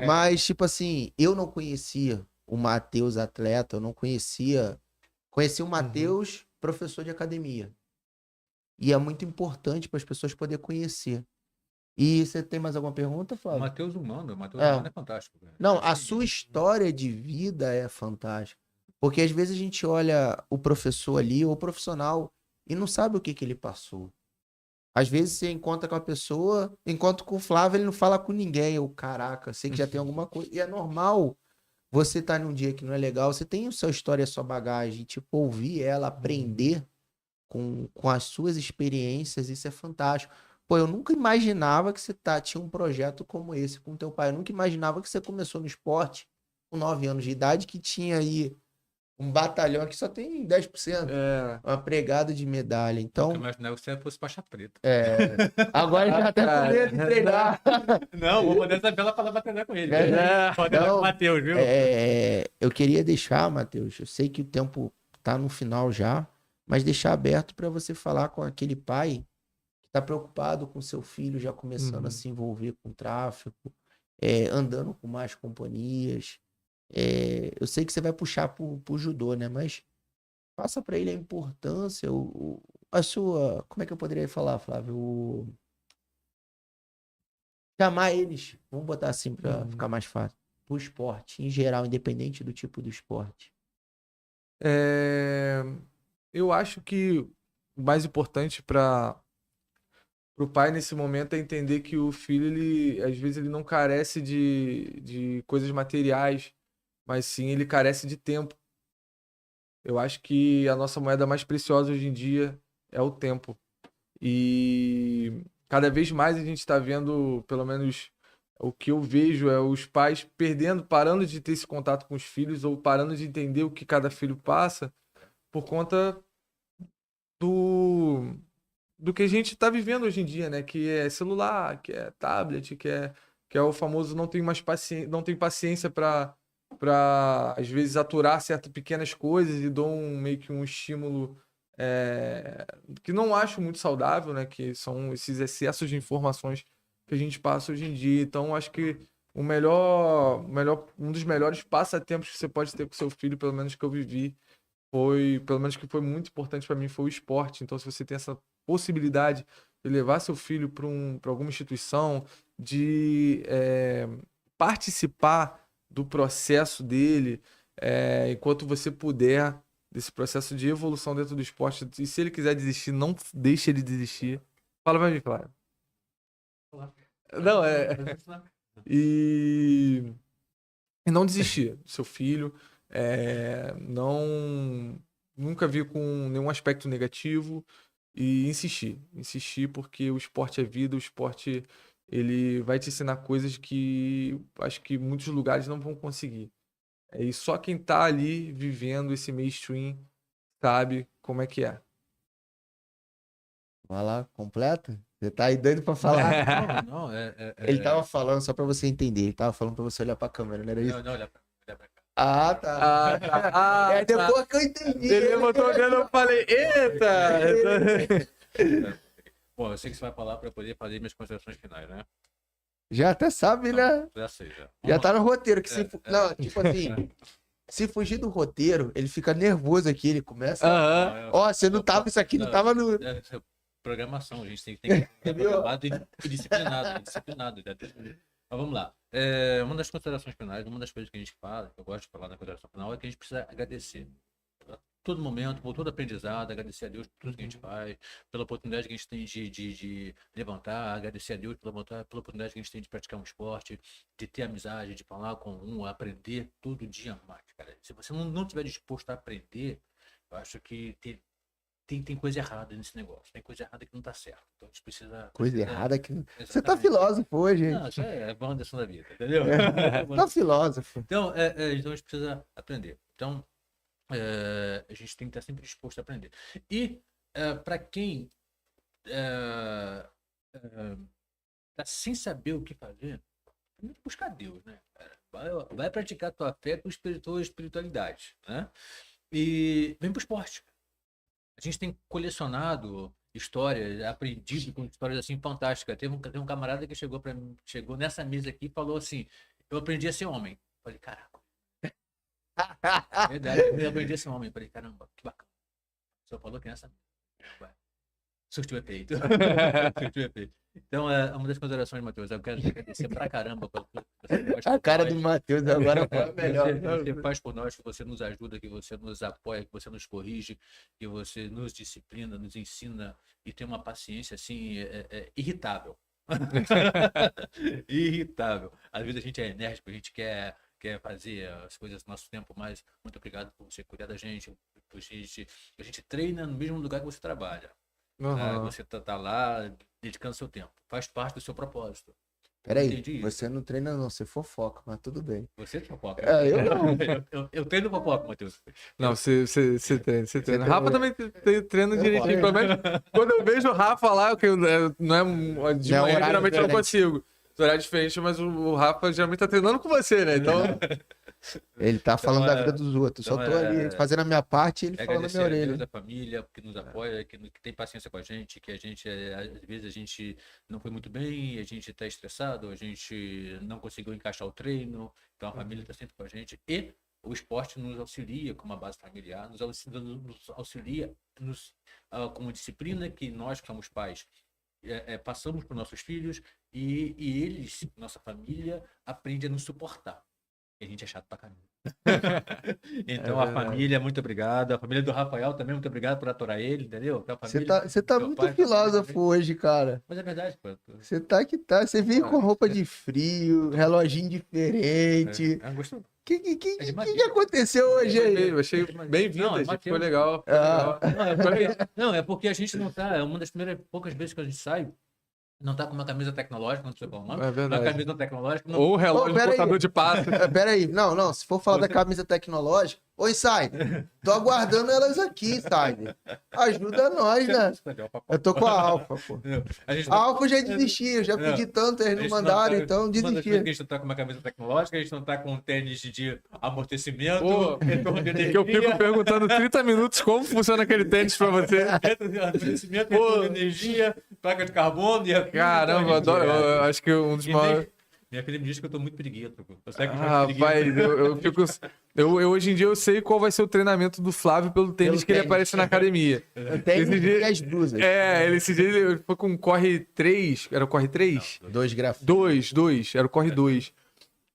Mas, tipo assim, eu não conhecia o Matheus atleta, eu não conhecia. Conheci o Matheus, professor de academia. E é muito importante para as pessoas poderem conhecer. E você tem mais alguma pergunta, O Flávio? Matheus Humano É. Humano é fantástico. Cara. Não, a sua história de vida é fantástica. Porque às vezes a gente olha o professor ali, ou o profissional, e não sabe o que ele passou. Às vezes você encontra com a pessoa, enquanto com o Flávio ele não fala com ninguém. Eu, caraca, sei que já tem alguma coisa. E é normal você estar num dia que não é legal, você tem a sua história, a sua bagagem, tipo, ouvir ela, aprender com as suas experiências, isso é fantástico. Pô, eu nunca imaginava que você tinha um projeto como esse com teu pai. Eu nunca imaginava que você começou no esporte com 9 anos de idade, que tinha aí Um batalhão aqui só tem 10%. É. Uma pregada de medalha. Eu Então, imaginava que você fosse faixa preta. agora já até com medo de treinar. Não, vou mandar essa bela para batalhar com ele. Pode Não, dar com o Matheus, viu? eu queria deixar, Matheus, eu sei que o tempo tá no final já, mas deixar aberto para você falar com aquele pai que tá preocupado com seu filho já começando a se envolver com tráfico, andando com mais companhias. Eu sei que você vai puxar pro judô, né? Mas passa para ele a importância, a sua. Como é que eu poderia falar, Flávio? Chamar eles, vamos botar assim para ficar mais fácil, pro esporte, em geral, independente do tipo do esporte. Eu acho que o mais importante para o pai nesse momento é entender que o filho, ele, às vezes, ele não carece de coisas materiais, mas sim ele carece de tempo. Eu acho que a nossa moeda mais preciosa hoje em dia é o tempo. E cada vez mais a gente está vendo, pelo menos o que eu vejo, é os pais parando de ter esse contato com os filhos ou parando de entender o que cada filho passa por conta do que a gente está vivendo hoje em dia, né? Que é celular, que é tablet, que é o famoso não tem mais paciência, não tem paciência para às vezes aturar certas pequenas coisas e dou meio que um estímulo que não acho muito saudável, né? Que são esses excessos de informações que a gente passa hoje em dia. Então, acho que um dos melhores passatempos que você pode ter com seu filho, pelo menos que eu vivi, pelo menos que foi muito importante para mim, foi o esporte. Então, se você tem essa possibilidade de levar seu filho para alguma instituição, de participar do processo dele, enquanto você puder, desse processo de evolução dentro do esporte. E se ele quiser desistir, não deixe ele desistir. Fala pra mim, claro. Não, E não desistir do seu filho. Nunca vir com nenhum aspecto negativo e insistir porque o esporte é vida, o esporte ele vai te ensinar coisas que acho que muitos lugares não vão conseguir. E só quem tá ali vivendo esse mainstream sabe como é que é. Vai lá, completo? Você tá aí doido pra falar? Não, Ele tava falando, só pra você entender, ele tava falando pra você olhar pra câmera, não era isso? Não, olha pra cá. Ah, tá. Depois que eu entendi. Ele levantou o dedo e eu falei, eita! Bom, eu sei que você vai falar para poder fazer minhas considerações finais, né? Já até sabe, né? Já sei, já. Já tá no roteiro. Que Não, é. tipo assim, se fugir do roteiro, ele fica nervoso aqui, ele começa. Aham. Ó, você não tava, isso aqui não tava no. É programação, a gente tem que ser programado e disciplinado. Mas vamos lá. Uma das considerações finais, uma das coisas que a gente fala, que eu gosto de falar na consideração final, é que a gente precisa agradecer. Todo momento, por todo aprendizado, agradecer a Deus por tudo que a gente faz, pela oportunidade que a gente tem de levantar, agradecer a Deus pela oportunidade que a gente tem de praticar um esporte, de ter amizade, de falar com aprender todo dia mais, cara. Se você não estiver disposto a aprender, eu acho que tem coisa errada nesse negócio, tem coisa errada que não está certo. Então a gente precisa... Coisa errada que. Exatamente. Você tá filósofo hoje, Não, isso é Wanderson da vida, entendeu? Tá filósofo. Então, então a gente precisa aprender. Então, a gente tem que estar sempre disposto a aprender. E para quem está sem saber o que fazer, primeiro buscar Deus, né? Vai praticar a tua fé com espiritualidade, né? E vem pro esporte. A gente tem colecionado histórias, aprendido com histórias assim fantásticas. Teve um camarada que chegou nessa mesa aqui e falou assim: eu aprendi a ser homem. Falei, caraca. Verdade, eu aprendi a ser homem. Falei, caramba, que bacana. Só falou que nessa mesa. Surtiu efeito. Então, uma das considerações, Matheus, eu quero te agradecer pra caramba pelo que você faz. A cara do Matheus agora foi melhor. Você faz por nós, que você nos ajuda, que você nos apoia, que você nos corrige, que você nos disciplina, nos ensina e tem uma paciência assim irritável. Irritável. Às vezes a gente é enérgico, a gente quer fazer as coisas no nosso tempo, mas muito obrigado por você cuidar da gente. A gente treina no mesmo lugar que você trabalha. Você tá lá dedicando seu tempo. Faz parte do seu propósito. Peraí, entendi isso. você não treina não, você fofoca, mas tudo bem. Você fofoca. Eu não. Eu treino fofoca, Matheus. Não, você treina, você treina. treina. Rafa também treina direitinho. Pelo menos quando eu vejo o Rafa lá, que não é de Não é manhã, horário geralmente eu não diferente. consigo. Horário diferente, mas o Rafa geralmente tá treinando com você, né? Então, Ele tá falando Então, da vida dos outros. Só então, tô ali fazendo a minha parte e ele falando na Agradecer minha a Deus, orelha. a família que nos apoia, que tem paciência com a gente, que a gente, às vezes, a gente não foi muito bem, a gente está estressado, a gente não conseguiu encaixar o treino, então a família está sempre com a gente. E o esporte nos auxilia como uma base familiar, nos auxilia como disciplina que nós, que somos pais, passamos para os nossos filhos e eles, nossa família, aprende a nos suportar. E a gente é chato pra caramba. Então, a família, muito obrigado. A família do Rafael também, muito obrigado por aturar ele, entendeu? Então, a família, Você tá meu muito pai, filósofo hoje, cara. Mas é verdade, pô. Você tá que tá. Você veio com roupa de frio, reloginho diferente. Gostou? O que É demais. que aconteceu hoje aí? eu achei bem-vindo, Não, é gente. Foi Matheus. legal. Foi Ah. legal. Não, é porque a gente não tá. É uma das primeiras poucas vezes que a gente sai, não tá com uma camisa tecnológica, não sei qual o nome. É verdade. Uma camisa tecnológica. Não, Ou o relógio Ô, pera aí. contador de passo. Peraí, não, se for falar da camisa tecnológica, ô Insider, tô aguardando elas aqui, Insider. Ajuda nós, né? Eu tô com a Alfa, pô. A gente A Alfa eu já desisti, eu já pedi tanto, eles não mandaram, então Uma das coisas desisti. que a gente não tá com uma camisa tecnológica, a gente não tá com um tênis de amortecimento, Pô, retorno de energia. Que eu fico perguntando 30 minutos como funciona aquele tênis pra você. Amortecimento, retorno de energia, placa de carbono e Caramba, eu adoro. Eu acho que um dos maiores. Minha filha me diz que eu tô muito preguiço. Eu sei que eu Ah, tô muito rapaz, preguiço. eu fico. Hoje em dia eu sei qual vai ser o treinamento do Flávio pelo tênis Pelo que ele tênis. aparece na academia. Eu tenho Esse dia- e as blusas. Esse dia ele foi com corre 3. Era o corre 3? 2 grafites. 2. Era o corre 2.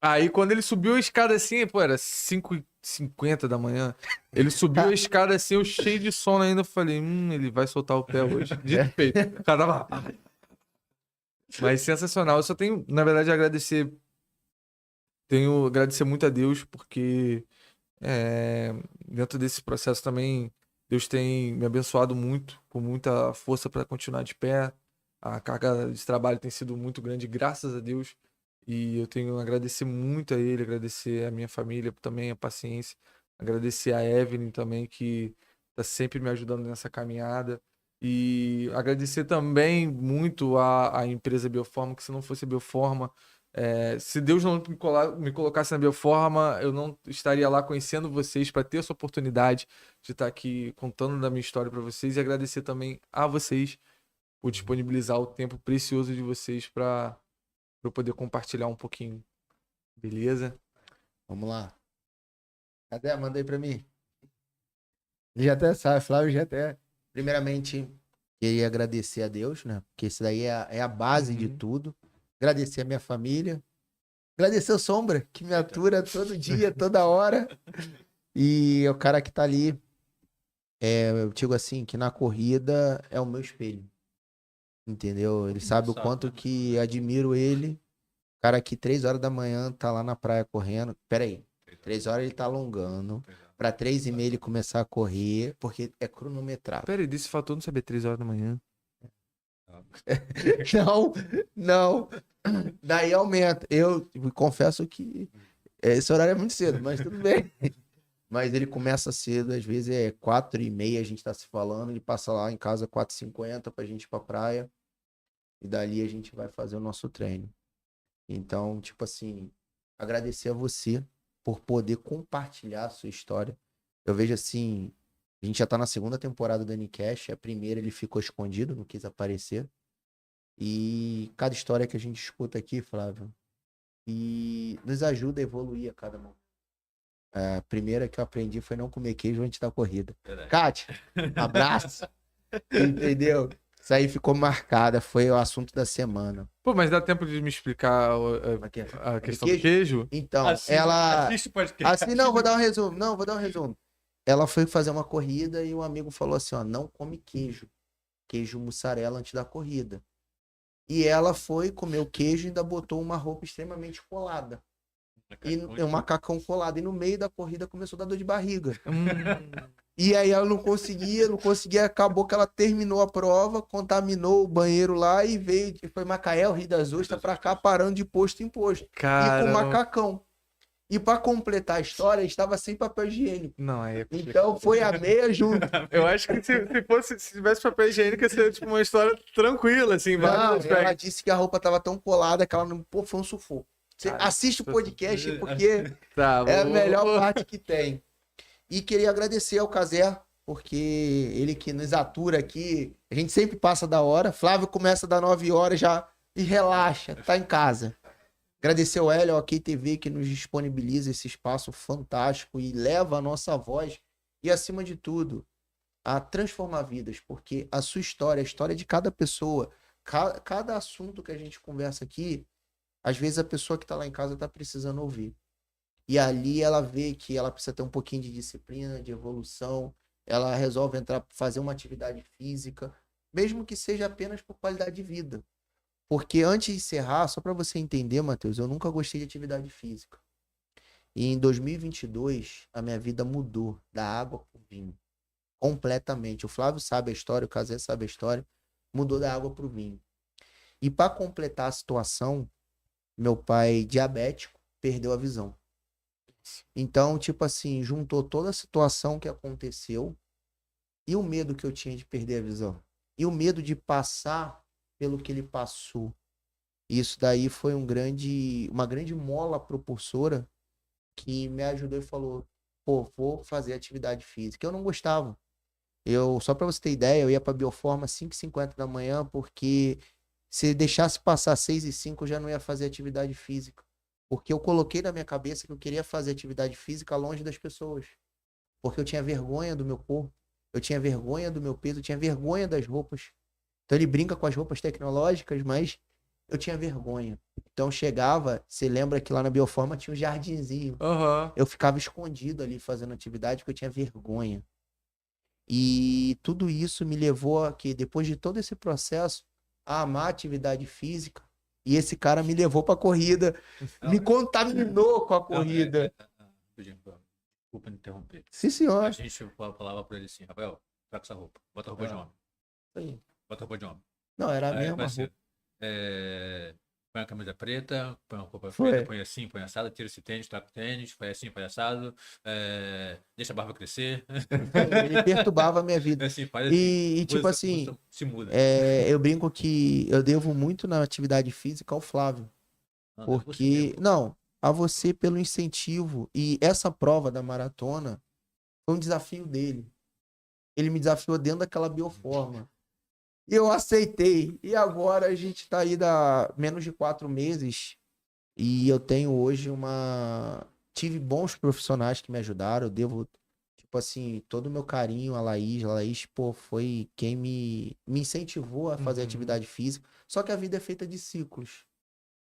Aí quando ele subiu a escada assim, pô, era 5h50 da manhã. Ele subiu a escada assim, eu cheio de sono ainda. Eu falei, ele vai soltar o pé hoje. Dito e feito. O cara tava. Mas sensacional. Eu só tenho, na verdade, a agradecer. Tenho a agradecer muito a Deus, porque dentro desse processo também, Deus tem me abençoado muito, com muita força para continuar de pé. A carga de trabalho tem sido muito grande, graças a Deus. E eu tenho a agradecer muito a Ele, agradecer a minha família também, a paciência. Agradecer a Evelyn também, que está sempre me ajudando nessa caminhada. E agradecer também muito a empresa Bioforma, que se não fosse a Bioforma, se Deus não me colocasse na Bioforma, eu não estaria lá conhecendo vocês para ter essa oportunidade de estar aqui contando da minha história para vocês. E agradecer também a vocês por disponibilizar o tempo precioso de vocês para eu poder compartilhar um pouquinho. Beleza? Vamos lá. Cadê? Manda aí pra mim. Ele já até sabe, Flávio já até. Primeiramente, queria agradecer a Deus, né? Porque isso daí é a base de tudo. Agradecer a minha família. Agradecer o Sombra, que me atura todo dia, toda hora. E o cara que tá ali, eu digo assim, que na corrida é o meu espelho. Entendeu? Ele sabe o quanto que admiro ele. O cara que 3 horas da manhã tá lá na praia correndo. Pera aí. 3 horas ele tá alongando. Pra 3h30 ele começar a correr, porque é cronometrado. Pera aí, desse fator não saber 3 horas da manhã. Não. Daí aumenta. Eu confesso que esse horário é muito cedo, mas tudo bem. Mas ele começa cedo, às vezes é 4h30 a gente tá se falando, ele passa lá em casa 4h50 pra gente ir pra praia. E dali a gente vai fazer o nosso treino. Então, tipo assim, agradecer a você por poder compartilhar a sua história. Eu vejo assim, a gente já tá na 2ª temporada do Anycast, a primeira ele ficou escondido, não quis aparecer. E cada história que a gente escuta aqui, Flávio, e nos ajuda a evoluir a cada momento. A primeira que eu aprendi foi não comer queijo antes da corrida. Kátia, abraço. Entendeu? Isso aí ficou marcada, foi o assunto da semana. Pô, mas dá tempo de me explicar a questão do queijo? Então, Assiste o podcast. Assim, não, vou dar um resumo. Ela foi fazer uma corrida e um amigo falou assim, ó, não come queijo mussarela antes da corrida. E ela foi comer o queijo e ainda botou uma roupa extremamente colada. E um macacão colado. E no meio da corrida começou a dar dor de barriga. E aí ela não conseguia, acabou que ela terminou a prova, contaminou o banheiro lá e veio, foi Macaé, o Rio das Ostras, pra cá, parando de posto em posto. E com Caramba. macacão. E pra completar a história, estava sem papel higiênico. Não, aí é complicado. Então foi a meia junto. Eu acho que se tivesse papel higiênico, ia ser tipo uma história tranquila, assim, Não, vários ela aspectos. disse que a roupa tava tão colada que ela não. Pô, foi um sufoco. Você Ah, assiste o podcast porque Tá, é a vou- melhor parte que tem. E queria agradecer ao Cazé, porque ele que nos atura aqui, a gente sempre passa da hora. Flávio começa das 9 horas já e relaxa, tá em casa. Agradecer ao Hélio, ao TV, que nos disponibiliza esse espaço fantástico e leva a nossa voz. E, acima de tudo, a transformar vidas, porque a sua história, a história de cada pessoa, cada assunto que a gente conversa aqui, às vezes a pessoa que está lá em casa está precisando ouvir. E ali ela vê que ela precisa ter um pouquinho de disciplina, de evolução, ela resolve entrar, fazer uma atividade física, mesmo que seja apenas por qualidade de vida. Porque antes de encerrar, só para você entender, Matheus, eu nunca gostei de atividade física. E em 2022, a minha vida mudou da água para o vinho. Completamente. O Flávio sabe a história, o Cazé sabe a história. Mudou da água para o vinho. E para completar a situação, meu pai, diabético, perdeu a visão. Então, tipo assim, juntou toda a situação que aconteceu e o medo que eu tinha de perder a visão. E o medo de passar pelo que ele passou. Isso daí foi uma grande mola propulsora que me ajudou e falou, pô, vou fazer atividade física. Eu não gostava. Só para você ter ideia, eu ia para Bioforma às 5h50 da manhã, porque se deixasse passar 6h05, eu já não ia fazer atividade física. Porque eu coloquei na minha cabeça que eu queria fazer atividade física longe das pessoas. Porque eu tinha vergonha do meu corpo, eu tinha vergonha do meu peso, eu tinha vergonha das roupas. Então ele brinca com as roupas tecnológicas, mas eu tinha vergonha. Então chegava, você lembra que lá na Bioforma tinha um jardinzinho. Aham. Eu ficava escondido ali fazendo atividade porque eu tinha vergonha. E tudo isso me levou a que, depois de todo esse processo, a amar a atividade física. E esse cara me levou pra corrida, me contaminou com a corrida. Desculpa interromper. Sim, senhor. A gente falava pra ele assim, Rafael, troca essa roupa. Bota a roupa de homem. Aí. Bota a roupa de homem. Não, era a Aí mesma vai roupa. ser, põe a camisa preta, põe a roupa Foi. preta, põe assim, põe assado, tira esse tênis, troca o tênis, põe assim, põe assado, deixa a barba crescer. Ele perturbava a minha vida. Assim, faz assim. E tipo assim, Se muda. eu brinco que eu devo muito na atividade física ao Flávio. Não, Porque, não, a você pelo incentivo. E essa prova da maratona foi um desafio dele. Ele me desafiou dentro daquela Bioforma. E eu aceitei. E agora a gente tá aí há menos de 4 meses. E eu tenho hoje tive bons profissionais que me ajudaram. Eu devo, tipo assim, todo o meu carinho à Laís. A Laís, pô, foi quem me incentivou a fazer atividade física. Só que a vida é feita de ciclos.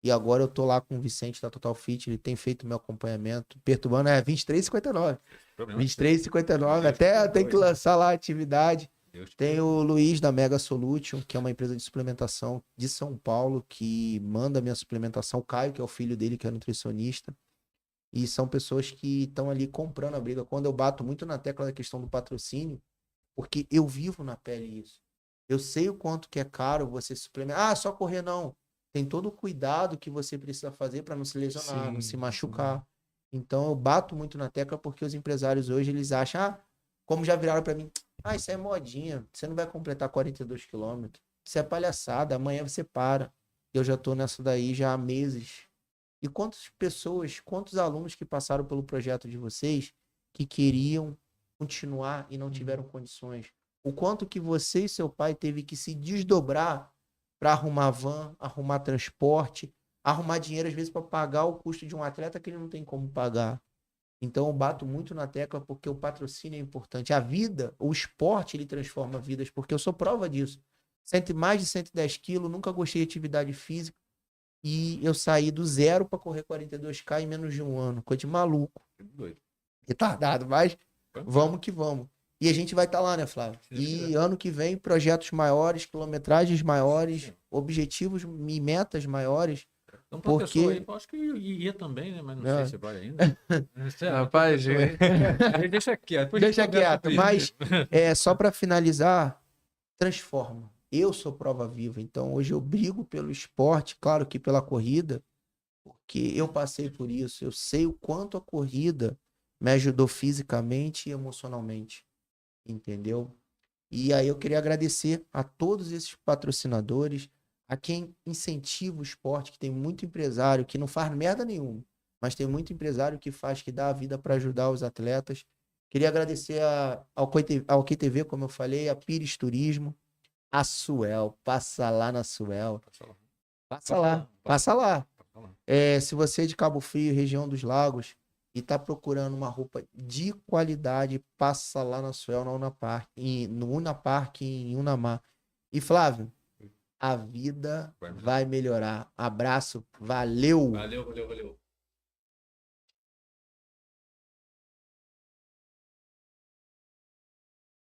E agora eu tô lá com o Vicente da Total Fit, ele tem feito meu acompanhamento, perturbando, 23,59. 23,59, até tem que lançar lá a atividade. Tem o Luiz da Mega Solution, que é uma empresa de suplementação de São Paulo, que manda minha suplementação. O Caio, que é o filho dele, que é nutricionista. E são pessoas que estão ali comprando a briga. Quando eu bato muito na tecla da questão do patrocínio, porque eu vivo na pele isso. Eu sei o quanto que é caro você suplementar. Ah, só correr não. Tem todo o cuidado que você precisa fazer para não se lesionar, Sim, não se machucar. Então eu bato muito na tecla porque os empresários hoje eles acham, como já viraram para mim, isso é modinha, você não vai completar 42 quilômetros. Isso é palhaçada, amanhã você para. Eu já tô nessa daí já há meses. E quantas pessoas, quantos alunos que passaram pelo projeto de vocês que queriam continuar e não tiveram condições? O quanto que você e seu pai teve que se desdobrar para arrumar van, arrumar transporte, arrumar dinheiro às vezes para pagar o custo de um atleta que ele não tem como pagar. Então eu bato muito na tecla porque o patrocínio é importante. A vida, o esporte, ele transforma vidas, porque eu sou prova disso. Mais de 110 quilos, nunca gostei de atividade física e eu saí do zero para correr 42K em menos de um ano. Coisa de maluco. Retardado, mas vamos que vamos. E a gente vai estar lá, né, Flávio? E ano que vem, projetos maiores, quilometragens maiores, objetivos e metas maiores, Então, Porque- professor aí, eu acho que ia também, né? Mas não sei se vai ainda. Rapaz, Deixa quieto. depois Deixa a gente conversa quieto, sobre isso. mas só para finalizar, transforma. Eu sou prova viva, então hoje eu brigo pelo esporte, claro que pela corrida, porque eu passei por isso. Eu sei o quanto a corrida me ajudou fisicamente e emocionalmente, entendeu? E aí eu queria agradecer a todos esses patrocinadores, a quem incentiva o esporte, que tem muito empresário que não faz merda nenhuma, mas tem muito empresário que faz, que dá a vida para ajudar os atletas. Queria agradecer ao QTV, como eu falei, a Pires Turismo, a Suel, passa lá na Suel. Passa lá, passa lá. Se você é de Cabo Frio, região dos Lagos, e está procurando uma roupa de qualidade, passa lá na Suel, no Unapark, em Unamar. E Flávio, a vida vai melhorar. Abraço, valeu! Valeu.